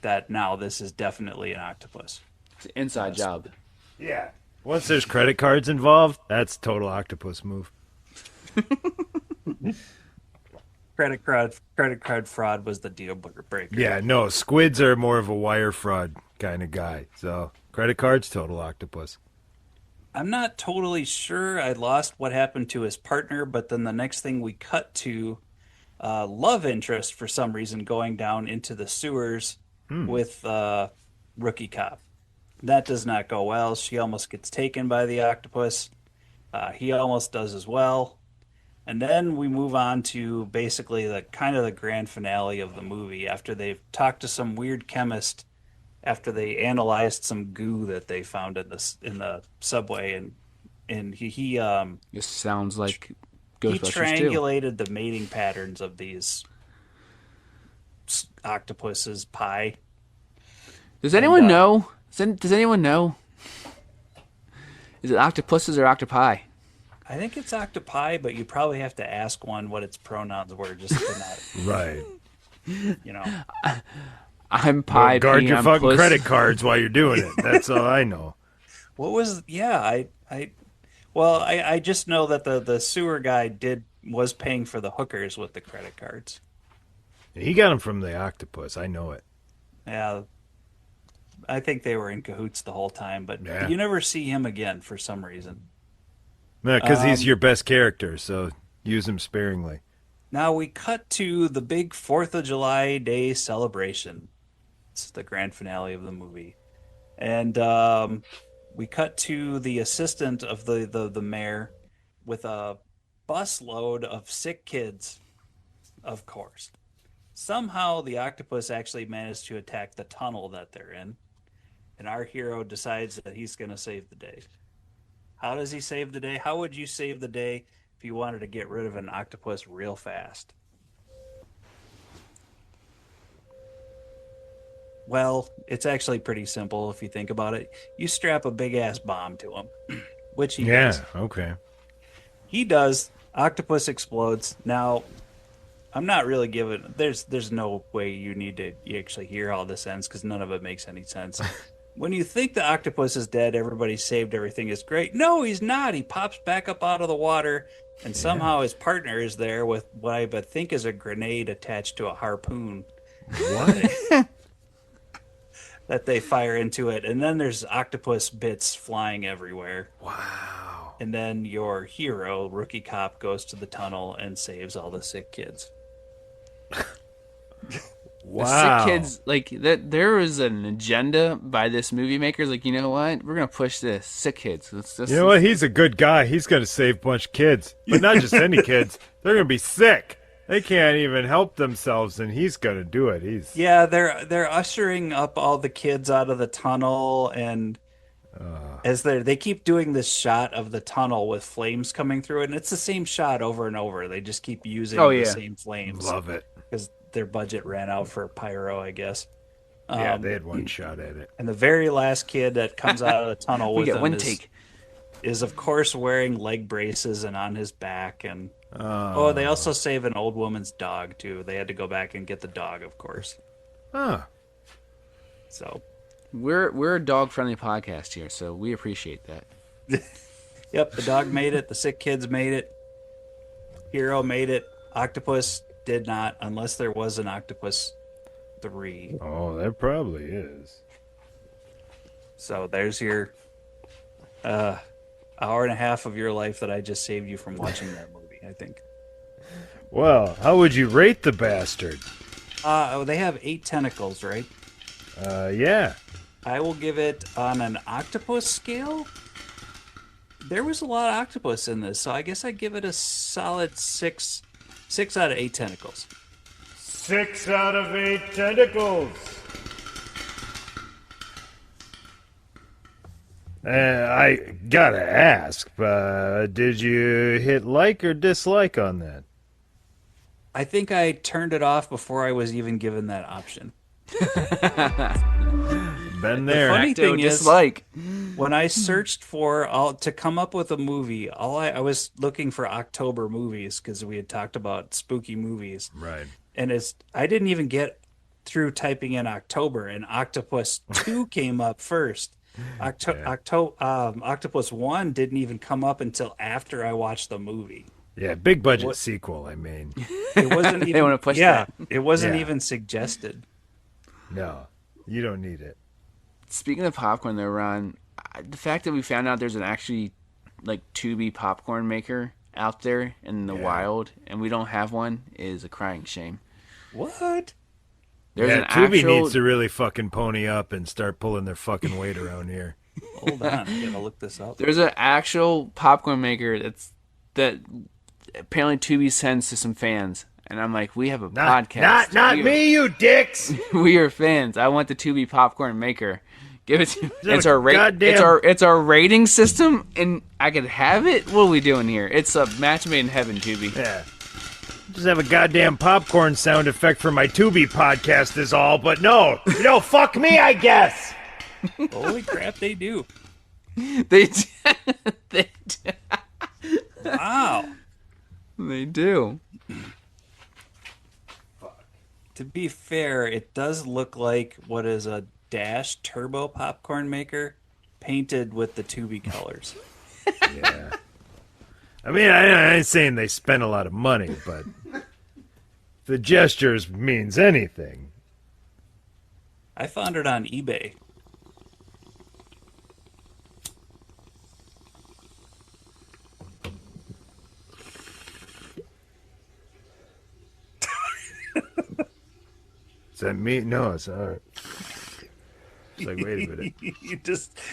S1: that now this is definitely an octopus.
S3: It's an inside job.
S2: Yeah. Once there's credit cards involved, that's total octopus move.
S1: Credit card fraud was the deal breaker.
S2: Yeah, no, squids are more of a wire fraud kind of guy. So credit cards, total octopus.
S1: I'm not totally sure. I lost what happened to his partner, but then the next thing we cut to love interest for some reason going down into the sewers with rookie cop. That does not go well. She almost gets taken by the octopus. He almost does as well. And then we move on to basically the kind of the grand finale of the movie after they've talked to some weird chemist after they analyzed some goo that they found in the subway, and he
S3: This sounds like
S1: he
S3: Ghostbusters 2.
S1: triangulated the mating patterns of these octopuses pie.
S3: Does anyone know? Does anyone know? Is it octopuses or octopi?
S1: I think it's octopi, but you probably have to ask one what its pronouns were just to not,
S2: Right.
S1: you know.
S3: I'm pie.
S2: Guard
S3: P,
S2: your
S3: I'm
S2: fucking
S3: puss.
S2: credit cards while you're doing it. That's all I know.
S1: What was? Yeah, I just know that the sewer guy was paying for the hookers with the credit cards.
S2: He got them from the octopus. I know it.
S1: Yeah, I think they were in cahoots the whole time, but
S2: Yeah.
S1: you never see him again for some reason.
S2: Because he's your best character, so use him sparingly.
S1: Now we cut to the big 4th of July Day celebration. It's the grand finale of the movie. And we cut to the assistant of the mayor with a busload of sick kids, of course. Somehow the octopus actually managed to attack the tunnel that they're in. And our hero decides that he's going to save the day. How does he save the day? How would you save the day if you wanted to get rid of an octopus real fast? Well, it's actually pretty simple if you think about it. You strap a big-ass bomb to him, which he does.
S2: Okay.
S1: He does. Octopus explodes. Now, I'm not really giving... There's no way you need to actually hear how this ends because none of it makes any sense. When you think the octopus is dead, everybody's saved, everything is great. No, he's not. He pops back up out of the water, and somehow his partner is there with what I think is a grenade attached to a harpoon.
S2: What?
S1: That they fire into it. And then there's octopus bits flying everywhere.
S2: Wow.
S1: And then your hero, Rookie Cop, goes to the tunnel and saves all the sick kids.
S2: Wow.
S3: The sick kids, like that. There was an agenda by this movie makers. Like, you know what? We're gonna push this sick kids.
S2: You know what? He's a good guy. He's gonna save a bunch of kids, but not just any kids. They're gonna be sick. They can't even help themselves, and he's gonna do it.
S1: Yeah, they're ushering up all the kids out of the tunnel, and as they keep doing this shot of the tunnel with flames coming through it, and it's the same shot over and over. They just keep using the same flames.
S2: Love it.
S1: Because their budget ran out for pyro, I guess.
S2: Yeah, they had one shot at it.
S1: And the very last kid that comes out of the tunnel
S3: we
S1: with
S3: get
S1: them
S3: one take.
S1: is of course wearing leg braces and on his back. And they also save an old woman's dog too. They had to go back and get the dog, of course.
S2: Huh.
S1: So
S3: We're a dog friendly podcast here, so we appreciate that.
S1: Yep, the dog made it. The sick kids made it. Hero made it. Octopus did not, unless there was an Octopus 3.
S2: Oh, there probably is.
S1: So there's your hour and a half of your life that I just saved you from watching that movie, I think.
S2: Well, how would you rate the bastard?
S1: They have 8 tentacles, right?
S2: Yeah.
S1: I will give it on an octopus scale. There was a lot of octopus in this, so I guess I'd give it a solid 6 out of 8 tentacles.
S2: 6 out of 8 tentacles. I gotta ask, did you hit like or dislike on that?
S1: I think I turned it off before I was even given that option.
S2: Been
S1: The
S2: there.
S1: funny thing is,
S3: dislike.
S1: when I searched to come up with a movie, I was looking for October movies because we had talked about spooky movies.
S2: Right.
S1: And I didn't even get through typing in October, and Octopus 2 came up first. Octopus 1 didn't even come up until after I watched the movie.
S2: Yeah, big budget sequel, I mean.
S1: It wasn't even,
S3: They want to push that.
S1: it wasn't
S2: Yeah.
S1: even suggested.
S2: No, you don't need it.
S3: Speaking of popcorn, though, Ron, the fact that we found out there's an actually like Tubi popcorn maker out there in the wild, and we don't have one, is a crying shame.
S1: What?
S3: There's an
S2: Tubi
S3: actual...
S2: needs to really fucking pony up and start pulling their fucking weight around here.
S1: Hold on, I'm gonna look this up.
S3: There's an actual popcorn maker that apparently Tubi sends to some fans, and I'm like, we have a podcast.
S2: Not me, you dicks.
S3: We are fans. I want the Tubi popcorn maker. Give it to me.
S2: that
S3: It's
S2: a
S3: our
S2: goddamn-
S3: it's our rating system, and I could have it. What are we doing here? It's a match made in heaven, Tubi.
S2: Yeah. Just have a goddamn popcorn sound effect for my Tubi podcast is all, but no, fuck me, I guess.
S1: Holy crap, they do.
S3: They they
S1: Wow.
S3: they do.
S1: To be fair, it does look like what is a Dash turbo popcorn maker painted with the Tubi colors.
S2: Yeah. I mean, I ain't saying they spent a lot of money, but the gestures means anything.
S1: I found it on eBay.
S2: Is that me? No, it's all right. It's like, wait a minute.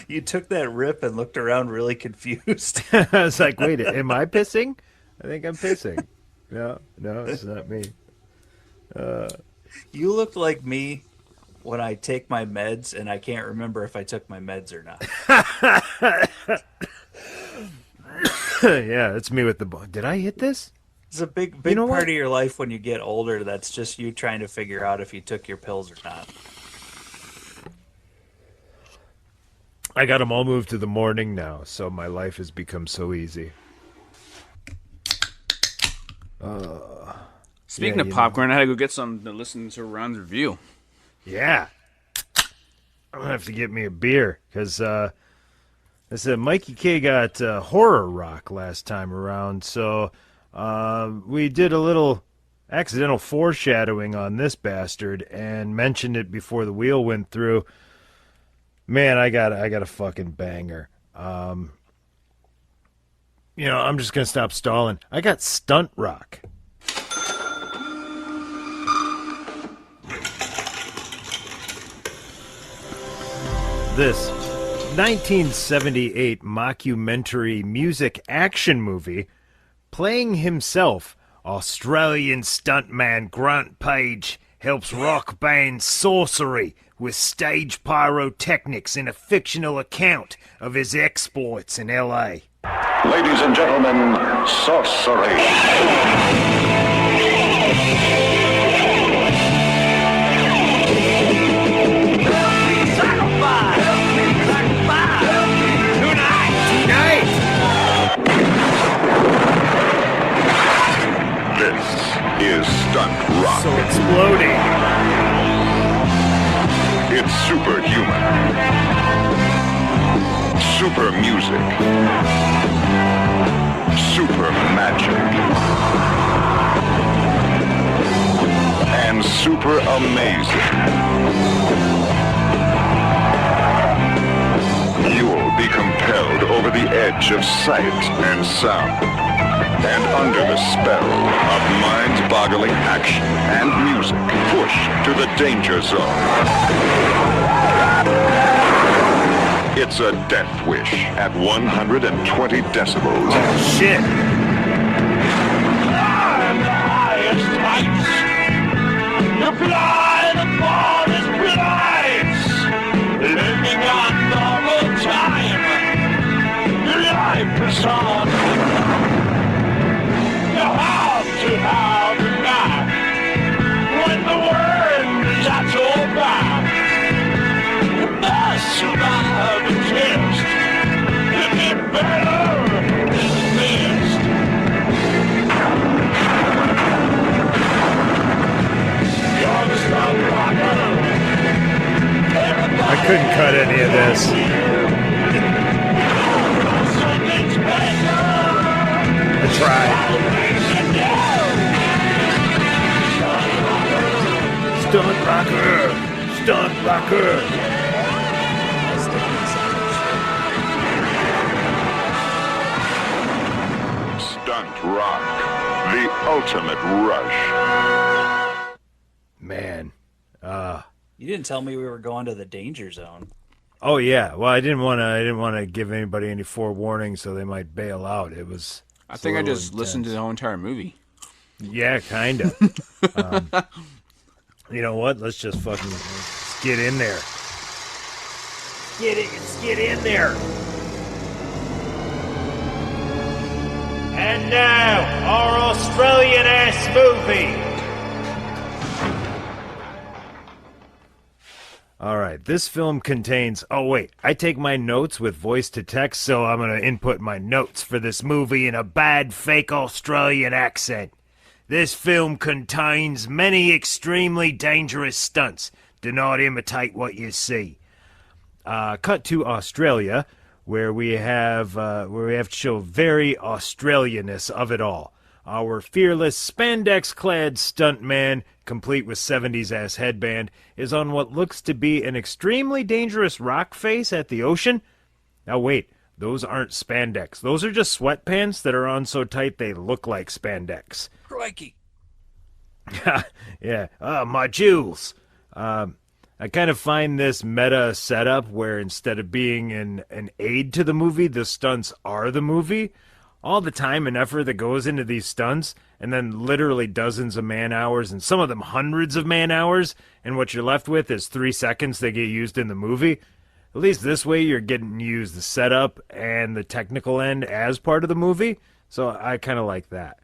S1: you took that rip and looked around really confused.
S2: I was like, wait, am I pissing? I think I'm pissing. No, it's not me.
S1: You look like me when I take my meds and I can't remember if I took my meds or not.
S2: Yeah, it's me with the ball. Did I hit this?
S1: It's a big
S2: You know
S1: part
S2: what?
S1: of your life when you get older that's just you trying to figure out if you took your pills or not.
S2: I got them all moved to the morning now, so my life has become so easy.
S3: Speaking
S2: Yeah,
S3: of
S2: you know.
S3: popcorn, I had to go get some to listen to Ron's review.
S2: Yeah. I'm going to have to get me a beer, because I said Mikey K got horror rock last time around, so we did a little accidental foreshadowing on this bastard and mentioned it before the wheel went through. Man, I got a fucking banger. I'm just going to stop stalling. I got Stunt Rock. This 1978 mockumentary music action movie, playing himself, Australian stuntman Grant Page helps rock band Sorcery with stage pyrotechnics in a fictional account of his exploits in LA.
S10: Ladies and gentlemen, Sorcery. This is Stunt Rock.
S2: So exploding.
S10: It's superhuman. Super music. Super magic. And super amazing. You'll be compelled over the edge of sight and sound. And under the spell of mind-boggling action and music, pushed to the danger zone. It's a death wish at 120 decibels.
S2: Oh, shit.
S8: You fly the forest blights, living on borrowed time. Your life is on. You have to have a nap when the wind is at your back. You must survive a test to be better than this. You're the stunt rocker.
S2: I couldn't cut any of this. I tried. Stunt rocker! Stunt rocker!
S10: Stunt Rock, the ultimate rush.
S2: Man.
S1: You didn't tell me we were going to the danger zone.
S2: Oh yeah. Well, I didn't want to give anybody any forewarning so they might bail out. It was.
S3: I think I just listened to the whole entire movie.
S2: Yeah, kind of. You know what? Let's just fucking get in there. Let's get in there. And now, our Australian-ass movie. All right, this film contains... Oh, wait, I take my notes with voice to text, so I'm going to input my notes for this movie in a bad fake Australian accent. This film contains many extremely dangerous stunts. Do not imitate what you see. Cut to Australia, where we have to show very Australianness of it all. Our fearless spandex-clad stuntman, complete with 70s-ass headband, is on what looks to be an extremely dangerous rock face at the ocean. Now wait, those aren't spandex. Those are just sweatpants that are on so tight they look like spandex.
S1: Crikey.
S2: Yeah, my jewels. I kind of find this meta setup where instead of being an aid to the movie, the stunts are the movie. All the time and effort that goes into these stunts, and then literally dozens of man-hours, and some of them hundreds of man-hours, and what you're left with is 3 seconds that get used in the movie. At least this way you're getting to use the setup and the technical end as part of the movie, so I kind of like that.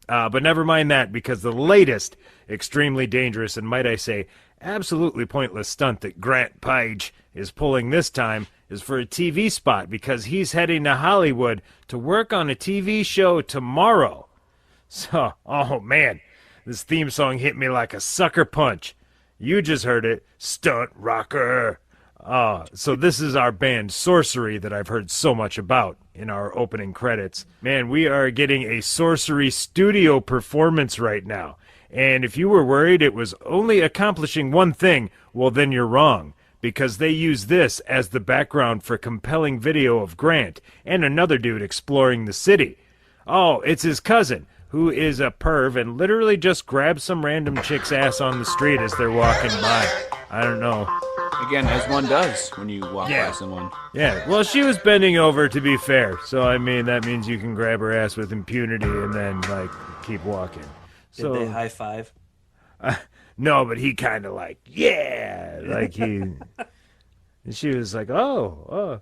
S2: But never mind that, because the latest extremely dangerous, and might I say, absolutely pointless stunt that Grant Page is pulling this time is for a TV spot, because he's heading to Hollywood to work on a TV show tomorrow. So, oh man, this theme song hit me like a sucker punch. You just heard it, stunt rocker. So this is our band Sorcery that I've heard so much about in our opening credits. Man, we are getting a Sorcery studio performance right now. And if you were worried it was only accomplishing one thing, well then you're wrong. Because they use this as the background for compelling video of Grant and another dude exploring the city. Oh, it's his cousin, who is a perv and literally just grabs some random chick's ass on the street as they're walking by. I don't know.
S3: Again, as one does when you walk by someone.
S2: Yeah, well, she was bending over, to be fair. So, I mean, that means you can grab her ass with impunity and then, like, keep walking.
S1: Did they high five?
S2: No, but he kind of like, yeah, like he, and she was like, oh.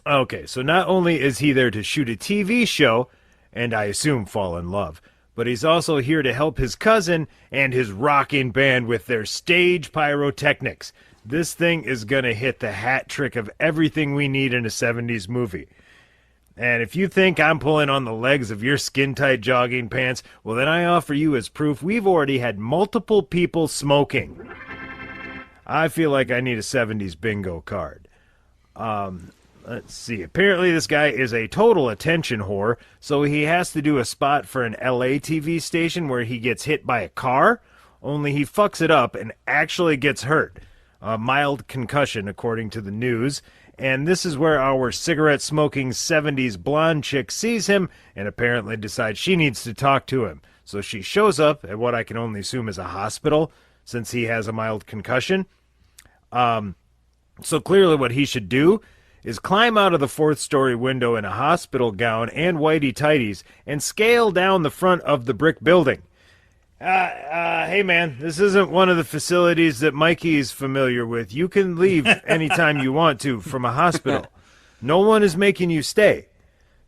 S2: Okay, so not only is he there to shoot a TV show, and I assume fall in love, but he's also here to help his cousin and his rocking band with their stage pyrotechnics. This thing is going to hit the hat trick of everything we need in a 70s movie. And if you think I'm pulling on the legs of your skin-tight jogging pants, well, then I offer you as proof we've already had multiple people smoking. I feel like I need a 70s bingo card. Let's see. Apparently this guy is a total attention whore, so he has to do a spot for an LA TV station where he gets hit by a car, only he fucks it up and actually gets hurt. A mild concussion, according to the news. And this is where our cigarette-smoking 70s blonde chick sees him and apparently decides she needs to talk to him. So she shows up at what I can only assume is a hospital, since he has a mild concussion. So clearly what he should do is climb out of the 4th-story window in a hospital gown and whitey-tighties and scale down the front of the brick building. Hey man, this isn't one of the facilities that Mikey is familiar with. You can leave anytime you want to from a hospital. No one is making you stay.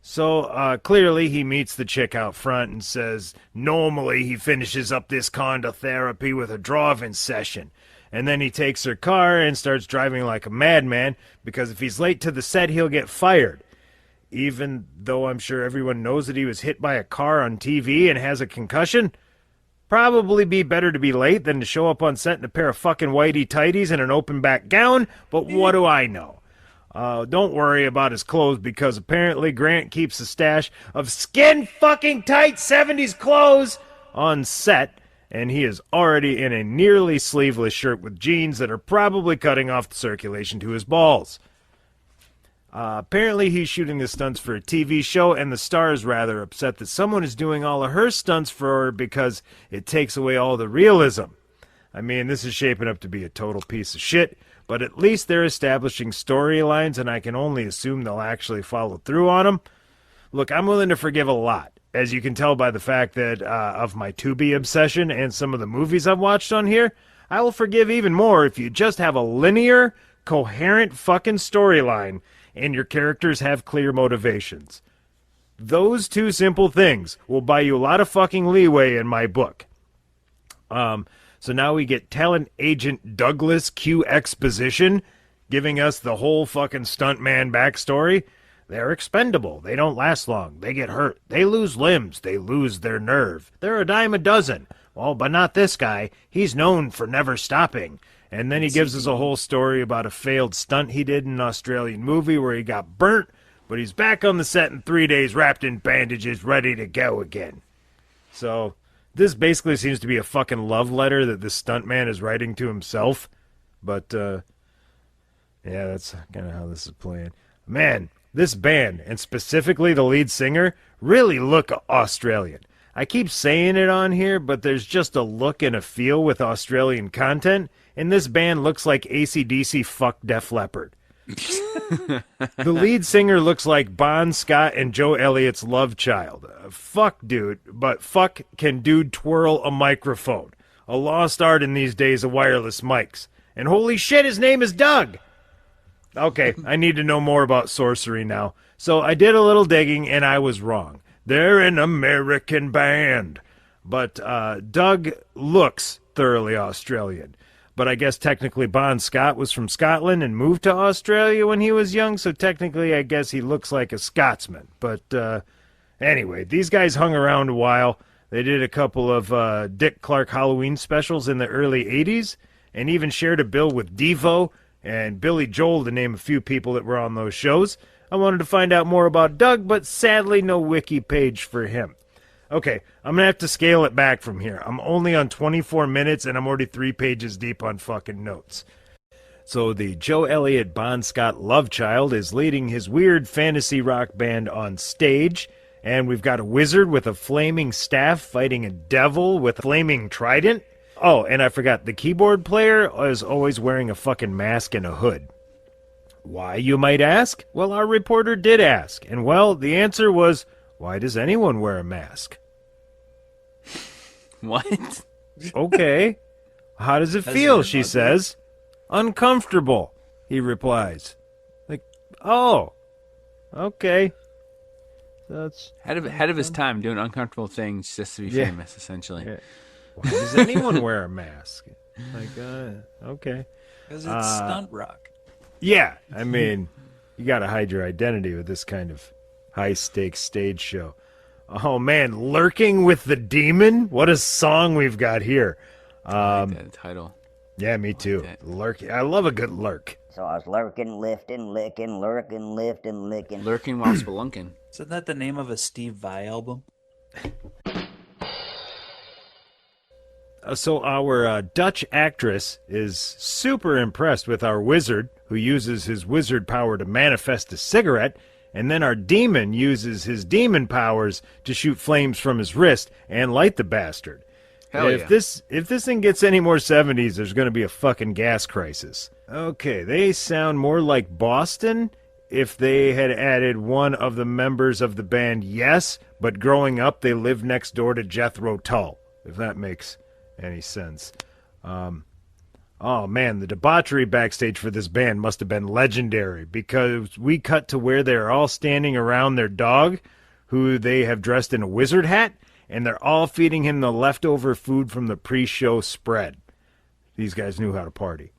S2: So, clearly he meets the chick out front and says normally he finishes up this kind of therapy with a driving session. And then he takes her car and starts driving like a madman, because if he's late to the set, he'll get fired. Even though I'm sure everyone knows that he was hit by a car on TV and has a concussion. Probably be better to be late than to show up on set in a pair of fucking whitey-tighties and an open-back gown, but what do I know? Don't worry about his clothes, because apparently Grant keeps a stash of skin-fucking-tight 70s clothes on set, and he is already in a nearly sleeveless shirt with jeans that are probably cutting off the circulation to his balls. Apparently he's shooting the stunts for a TV show, and the star is rather upset that someone is doing all of her stunts for her because it takes away all the realism. I mean, this is shaping up to be a total piece of shit, but at least they're establishing storylines, and I can only assume they'll actually follow through on them. Look, I'm willing to forgive a lot, as you can tell by the fact that of my Tubi obsession and some of the movies I've watched on here. I will forgive even more if you just have a linear, coherent fucking storyline, and your characters have clear motivations. Those two simple things will buy you a lot of fucking leeway in my book. So now we get talent agent Douglas Q Exposition giving us the whole fucking stuntman backstory. They're expendable. They don't last long. They get hurt. They lose limbs. They lose their nerve. They're a dime a dozen. Well, but not this guy. He's known for never stopping. And then he gives us a whole story about a failed stunt he did in an Australian movie where he got burnt, but he's back on the set in 3 days wrapped in bandages, ready to go again. So this basically seems to be a fucking love letter that this stuntman is writing to himself. But, yeah, that's kind of how this is playing. Man, this band, and specifically the lead singer, really look Australian. I keep saying it on here, but there's just a look and a feel with Australian content, and this band looks like AC/DC fuck Def Leppard. The lead singer looks like Bon Scott and Joe Elliott's love child. Fuck, dude, but fuck can dude twirl a microphone. A lost art in these days of wireless mics. And holy shit, his name is Doug! Okay, I need to know more about sorcery now. So I did a little digging, and I was wrong. They're an American band. But Doug looks thoroughly Australian. But I guess technically Bon Scott was from Scotland and moved to Australia when he was young, so technically I guess he looks like a Scotsman. But anyway, these guys hung around a while. They did a couple of Dick Clark Halloween specials in the early 80s, and even shared a bill with Devo and Billy Joel, to name a few people that were on those shows. I wanted to find out more about Doug, but sadly no wiki page for him. Okay, I'm going to have to scale it back from here. I'm only on 24 minutes, and I'm already 3 pages deep on fucking notes. So the Joe Elliott Bon Scott love child is leading his weird fantasy rock band on stage, and we've got a wizard with a flaming staff fighting a devil with a flaming trident. Oh, and I forgot, the keyboard player is always wearing a fucking mask and a hood. Why, you might ask? Well, our reporter did ask, and well, the answer was, why does anyone wear a mask?
S3: What?
S2: Okay. How does it feel, she says. Uncomfortable, he replies. Like, oh, okay. That's
S3: Head of his time, doing uncomfortable things just to be famous, essentially.
S2: Yeah. Why does anyone wear a mask? Like, okay.
S1: Because it's stunt rock.
S2: Yeah, I mean, you gotta hide your identity with this kind of high-stakes stage show. Oh, man, Lurking with the Demon? What a song we've got here.
S3: I like that title.
S2: Yeah, me too. Lurking. I love a good lurk.
S11: So I was lurking, lifting, licking, lurking, lifting, licking.
S3: Lurking while spelunking.
S1: Isn't that the name of a Steve Vai album?
S2: So our Dutch actress is super impressed with our wizard, who uses his wizard power to manifest a cigarette, and then our demon uses his demon powers to shoot flames from his wrist and light the bastard.
S3: Hell
S2: if this thing gets any more 70s, there's going to be a fucking gas crisis. Okay, they sound more like Boston if they had added one of the members of the band Yes, but growing up they lived next door to Jethro Tull, if that makes any sense. Oh man, the debauchery backstage for this band must have been legendary, because we cut to where they're all standing around their dog, who they have dressed in a wizard hat, and they're all feeding him the leftover food from the pre-show spread. These guys knew how to party.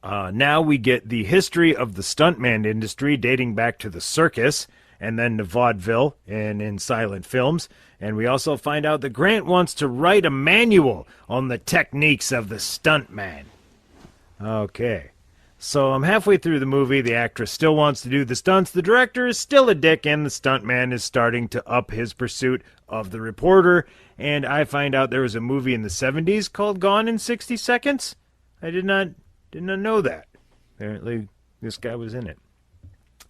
S2: Now we get the history of the stuntman industry dating back to the circus, and then to vaudeville and in silent films. And we also find out that Grant wants to write a manual on the techniques of the stuntman. Okay. So I'm halfway through the movie. The actress still wants to do the stunts. The director is still a dick, and the stuntman is starting to up his pursuit of the reporter. And I find out there was a movie in the 70s called Gone in 60 Seconds. I did not know that. Apparently, this guy was in it.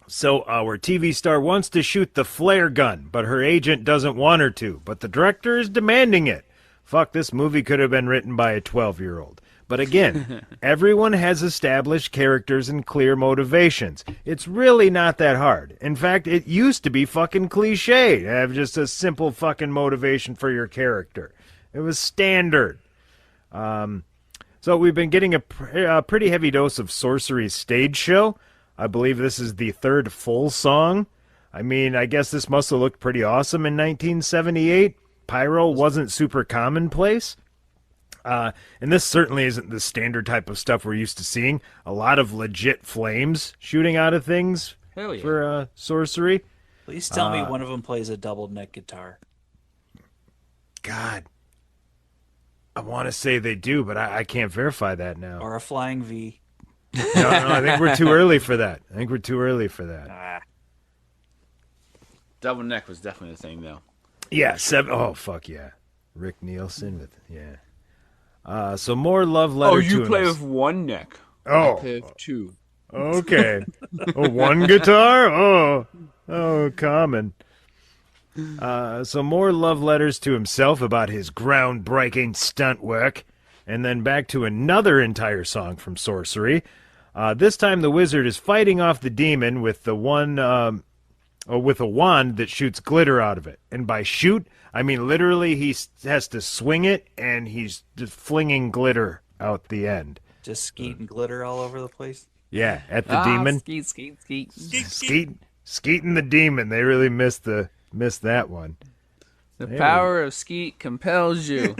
S2: So our TV star wants to shoot the flare gun, but her agent doesn't want her to. But the director is demanding it. Fuck, this movie could have been written by a 12-year-old. But again, everyone has established characters and clear motivations. It's really not that hard. In fact, it used to be fucking cliche to have just a simple fucking motivation for your character. It was standard. So we've been getting a pretty heavy dose of Sorcery's stage show. I believe this is the third full song. I mean, I guess this must have looked pretty awesome in 1978. Pyro wasn't super commonplace. And this certainly isn't the standard type of stuff we're used to seeing. A lot of legit flames shooting out of things for Sorcery.
S1: Please tell me one of them plays a double neck guitar.
S2: God. I want to say they do, but I can't verify that now.
S1: Or a flying V.
S2: No, I think we're too early for that.
S3: Double neck was definitely the thing, though.
S2: Yeah, oh, fuck yeah. Rick Nielsen with, yeah. So more love letter to
S3: you play with one neck.
S2: Oh.
S3: I play with two.
S2: Okay. One guitar? Oh, common. So more love letters to himself about his groundbreaking stunt work, and then back to another entire song from Sorcery. This time the wizard is fighting off the demon with with a wand that shoots glitter out of it. And by shoot, I mean literally he has to swing it, and he's just flinging glitter out the end.
S1: Just skeeting glitter all over the place?
S2: Yeah, at the demon. Skeeting the demon. They really missed that one.
S3: The power of skeet compels you.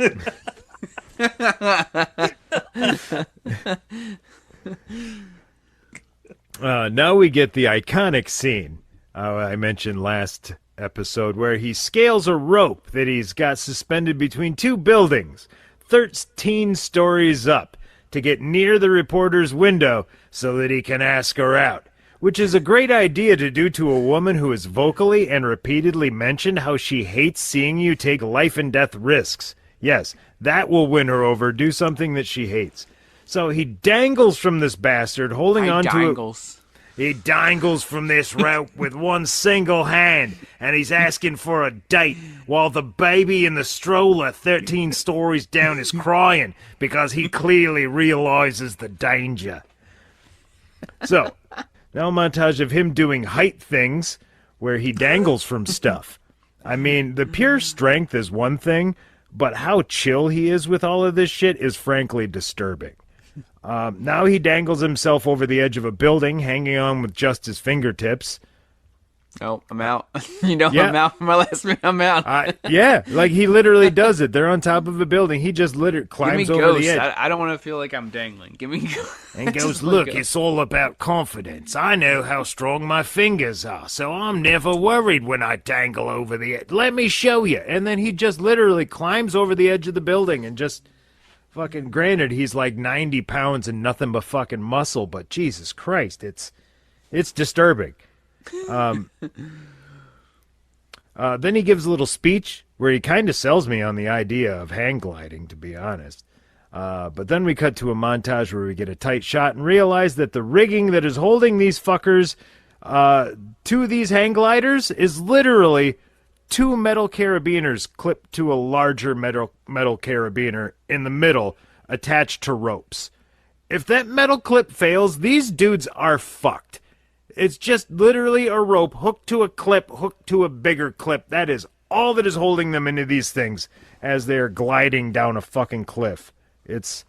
S2: Now we get the iconic scene I mentioned last episode where he scales a rope that he's got suspended between two buildings, 13 stories up, to get near the reporter's window so that he can ask her out. Which is a great idea to do to a woman who has vocally and repeatedly mentioned how she hates seeing you take life and death risks. Yes, that will win her over. Do something that she hates. So he dangles from this bastard, holding on to it. He dangles from this rope with one single hand, and he's asking for a date, while the baby in the stroller 13 stories down is crying because he clearly realizes the danger. So, now a montage of him doing height things where he dangles from stuff. I mean, the pure strength is one thing, but how chill he is with all of this shit is frankly disturbing. Now he dangles himself over the edge of a building, hanging on with just his fingertips.
S3: Oh, I'm out. I'm out. My last minute, I'm out.
S2: Yeah, like he literally does it. They're on top of a building. He just literally climbs over the edge.
S3: I don't want to feel like I'm dangling. Give me ghost.
S2: And goes, look, it's all about confidence. I know how strong my fingers are, so I'm never worried when I dangle over the edge. Let me show you. And then he just literally climbs over the edge of the building and just fucking, granted, he's like 90 pounds and nothing but fucking muscle, but Jesus Christ, it's disturbing. Then he gives a little speech where he kind of sells me on the idea of hang gliding, to be honest. But then we cut to a montage where we get a tight shot and realize that the rigging that is holding these fuckers to these hang gliders is literally two metal carabiners clipped to a larger metal carabiner in the middle attached to ropes. If that metal clip fails, these dudes are fucked. It's just literally a rope hooked to a clip, hooked to a bigger clip. That is all that is holding them into these things as they're gliding down a fucking cliff. It's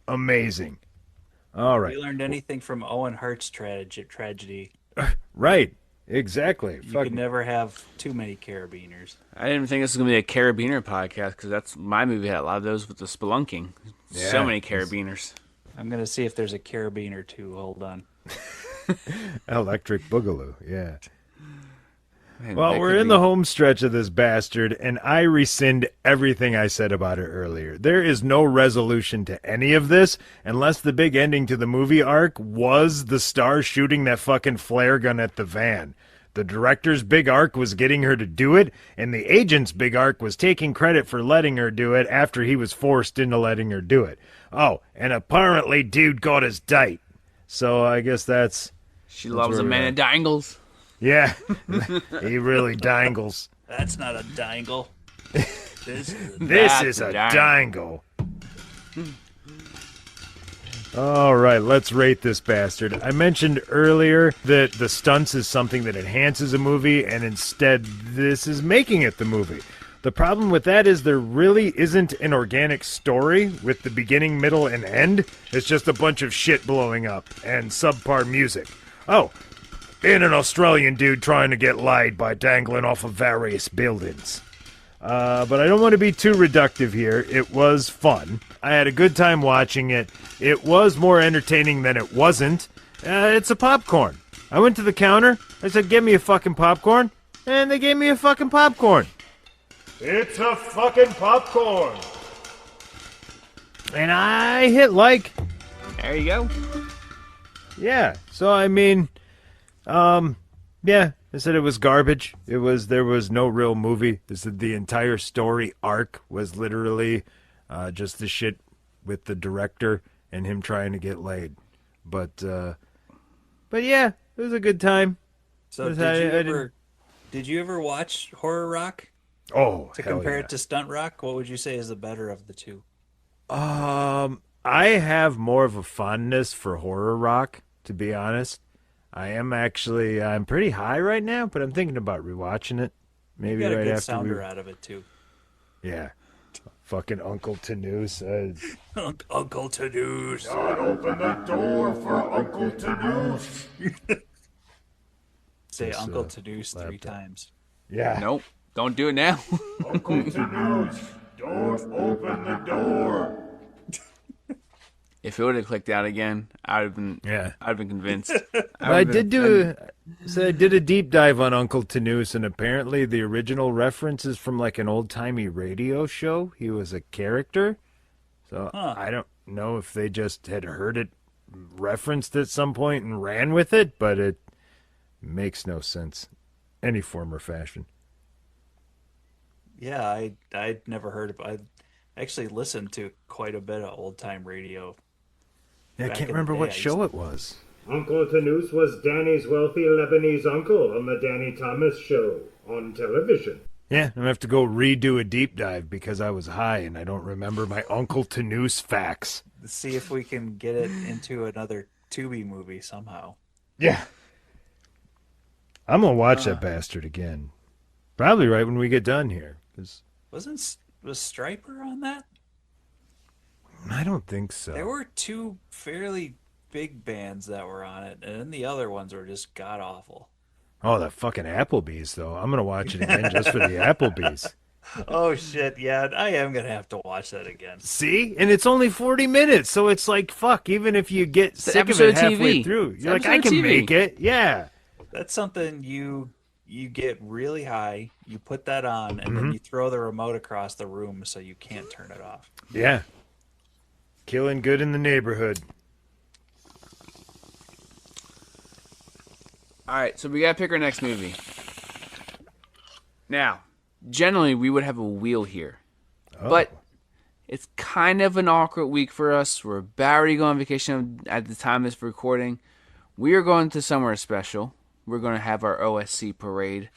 S2: amazing. All right.
S1: You learned anything from Owen Hart's tragedy.
S2: Right. Exactly.
S1: You could never have too many carabiners.
S3: I didn't think this was going to be a carabiner podcast because that's my movie had a lot of those with the spelunking. Yeah. So many carabiners.
S1: I'm going to see if there's a carabiner too. Hold on.
S2: Electric Boogaloo, yeah. Well, we're in the home stretch of this bastard, and I rescind everything I said about it earlier. There is no resolution to any of this, unless the big ending to the movie arc was the star shooting that fucking flare gun at the van. The director's big arc was getting her to do it, and the agent's big arc was taking credit for letting her do it after he was forced into letting her do it. Oh, and apparently dude got his date. So I guess that's...
S3: She loves a man that dangles.
S2: Yeah, he really dangles.
S1: That's not a dangle.
S2: This is a dangle. All right, let's rate this bastard. I mentioned earlier that the stunts is something that enhances a movie, and instead this is making it the movie. The problem with that is there really isn't an organic story with the beginning, middle, and end. It's just a bunch of shit blowing up and subpar music. Oh, and an Australian dude trying to get laid by dangling off of various buildings. But I don't want to be too reductive here. It was fun. I had a good time watching it. It was more entertaining than it wasn't. It's a popcorn. I went to the counter. I said, "Give me a fucking popcorn." And they gave me a fucking popcorn. It's a fucking popcorn. And I hit like.
S3: There you go.
S2: Yeah. So, I mean, yeah. I said it was garbage. There was no real movie. The entire story arc was literally just the shit with the director and him trying to get laid. But yeah, it was a good time.
S1: So did you ever watch Horror Rock?
S2: Oh,
S1: to compare it to Stunt Rock, what would you say is the better of the two?
S2: I have more of a fondness for Horror Rock, to be honest. I'm pretty high right now, but I'm thinking about rewatching it. Maybe
S1: you got
S2: right
S1: a good
S2: after
S1: sounder out of it too.
S2: Yeah. Fucking Uncle Tanous.
S1: Uncle Tanous.
S10: God, open the door for Uncle Tanous.
S1: Say Uncle Tanous 3 times.
S2: Yeah.
S3: Nope. Don't do it now.
S10: Uncle Tanous, don't open the door.
S3: If it would have clicked out again, I'd have been convinced.
S2: I did a deep dive on Uncle Tanous, and apparently the original reference is from like an old-timey radio show. He was a character. So I don't know if they just had heard it referenced at some point and ran with it, but it makes no sense any form or fashion.
S1: Yeah, I'd never heard of I actually listened to quite a bit of old-time radio.
S2: Yeah, I can't remember what show it was.
S12: Uncle Tanous was Danny's wealthy Lebanese uncle on the Danny Thomas Show on television.
S2: Yeah, I'm going to have to go redo a deep dive because I was high and I don't remember my Uncle Tanous facts.
S1: See if we can get it into another Tubi movie somehow.
S2: Yeah. I'm going to watch that bastard again. Probably right when we get done here.
S1: Was Stryper on that?
S2: I don't think so.
S1: There were 2 fairly big bands that were on it, and then the other ones were just god-awful.
S2: Oh, that fucking Applebee's, though. I'm going to watch it again just for the Applebee's.
S1: Oh, shit, yeah, I am going to have to watch that again.
S2: See? And it's only 40 minutes, so it's like, fuck, even if you get sick of it halfway through, you're like, I can make it. Yeah.
S1: That's something you get really high, you put that on, and then you throw the remote across the room so you can't turn it off.
S2: Yeah. Killing good in the neighborhood.
S3: All right, so we got to pick our next movie. Now, generally, we would have a wheel here.
S2: Oh.
S3: But it's kind of an awkward week for us. We're about to go on vacation at the time of this recording. We are going to somewhere special. We're going to have our OSC parade.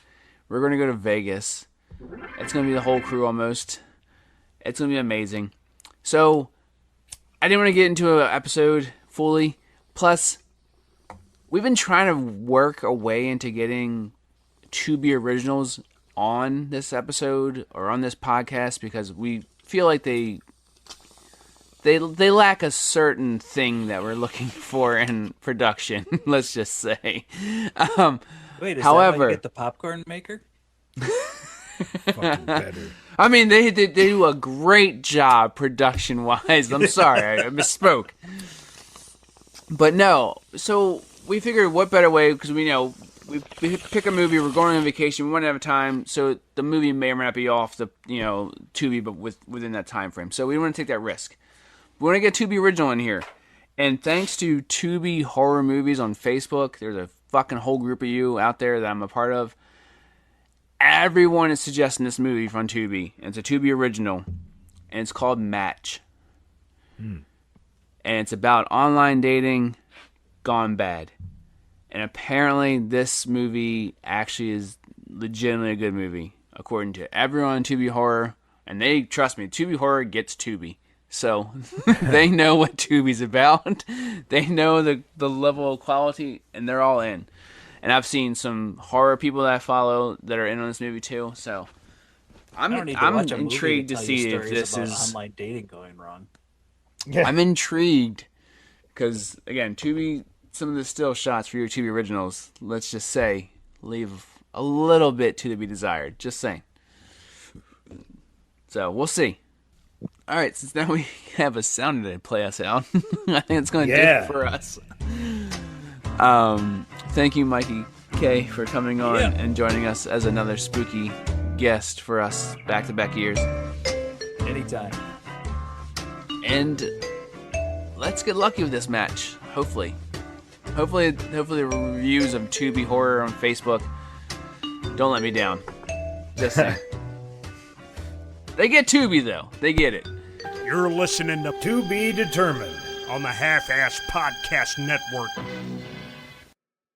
S3: We're going to go to Vegas. It's going to be the whole crew almost. It's going to be amazing. So, I didn't want to get into an episode fully. Plus, we've been trying to work a way into getting Tubi originals on this episode or on this podcast because we feel like they lack a certain thing that we're looking for in production. Let's just say.
S1: Wait, is
S3: however,
S1: that why you get the popcorn maker?
S2: Fucking better.
S3: I mean, they do a great job production-wise. I'm sorry, I misspoke. But no, so we figured what better way, because we know, we pick a movie, we're going on vacation, we want to have time, so the movie may or may not be off the, Tubi, but within that time frame. So we want to take that risk. We want to get Tubi original in here. And thanks to Tubi Horror Movies on Facebook, there's a fucking whole group of you out there that I'm a part of. Everyone is suggesting this movie from Tubi. And it's a Tubi original. And it's called Match. And it's about online dating gone bad. And apparently this movie actually is legitimately a good movie. According to everyone on Tubi Horror. And they, trust me, Tubi Horror gets Tubi. So they know what Tubi's about. They know the level of quality. And they're all in. And I've seen some horror people that I follow that are in on this movie too. So
S1: I don't need to
S3: I'm
S1: watch a movie
S3: intrigued to
S1: tell you
S3: see if
S1: stories
S3: this
S1: about
S3: is.
S1: online dating going wrong.
S2: Yeah.
S3: I'm intrigued because again, Tubi. Some of the still shots for your Tubi originals, let's just say, leave a little bit to be desired. Just saying. So we'll see. All right, since now we have a sound to play us out, I think it's going to do it for us. Thank you, Mikey K, for coming on and joining us as another spooky guest for us back-to-back years.
S1: Anytime.
S3: And let's get lucky with this match. Hopefully the reviews of Tubi Horror on Facebook don't let me down. Just saying. They get Tubi though. They get it.
S13: You're listening to To Be Determined on the Half-Ass Podcast Network.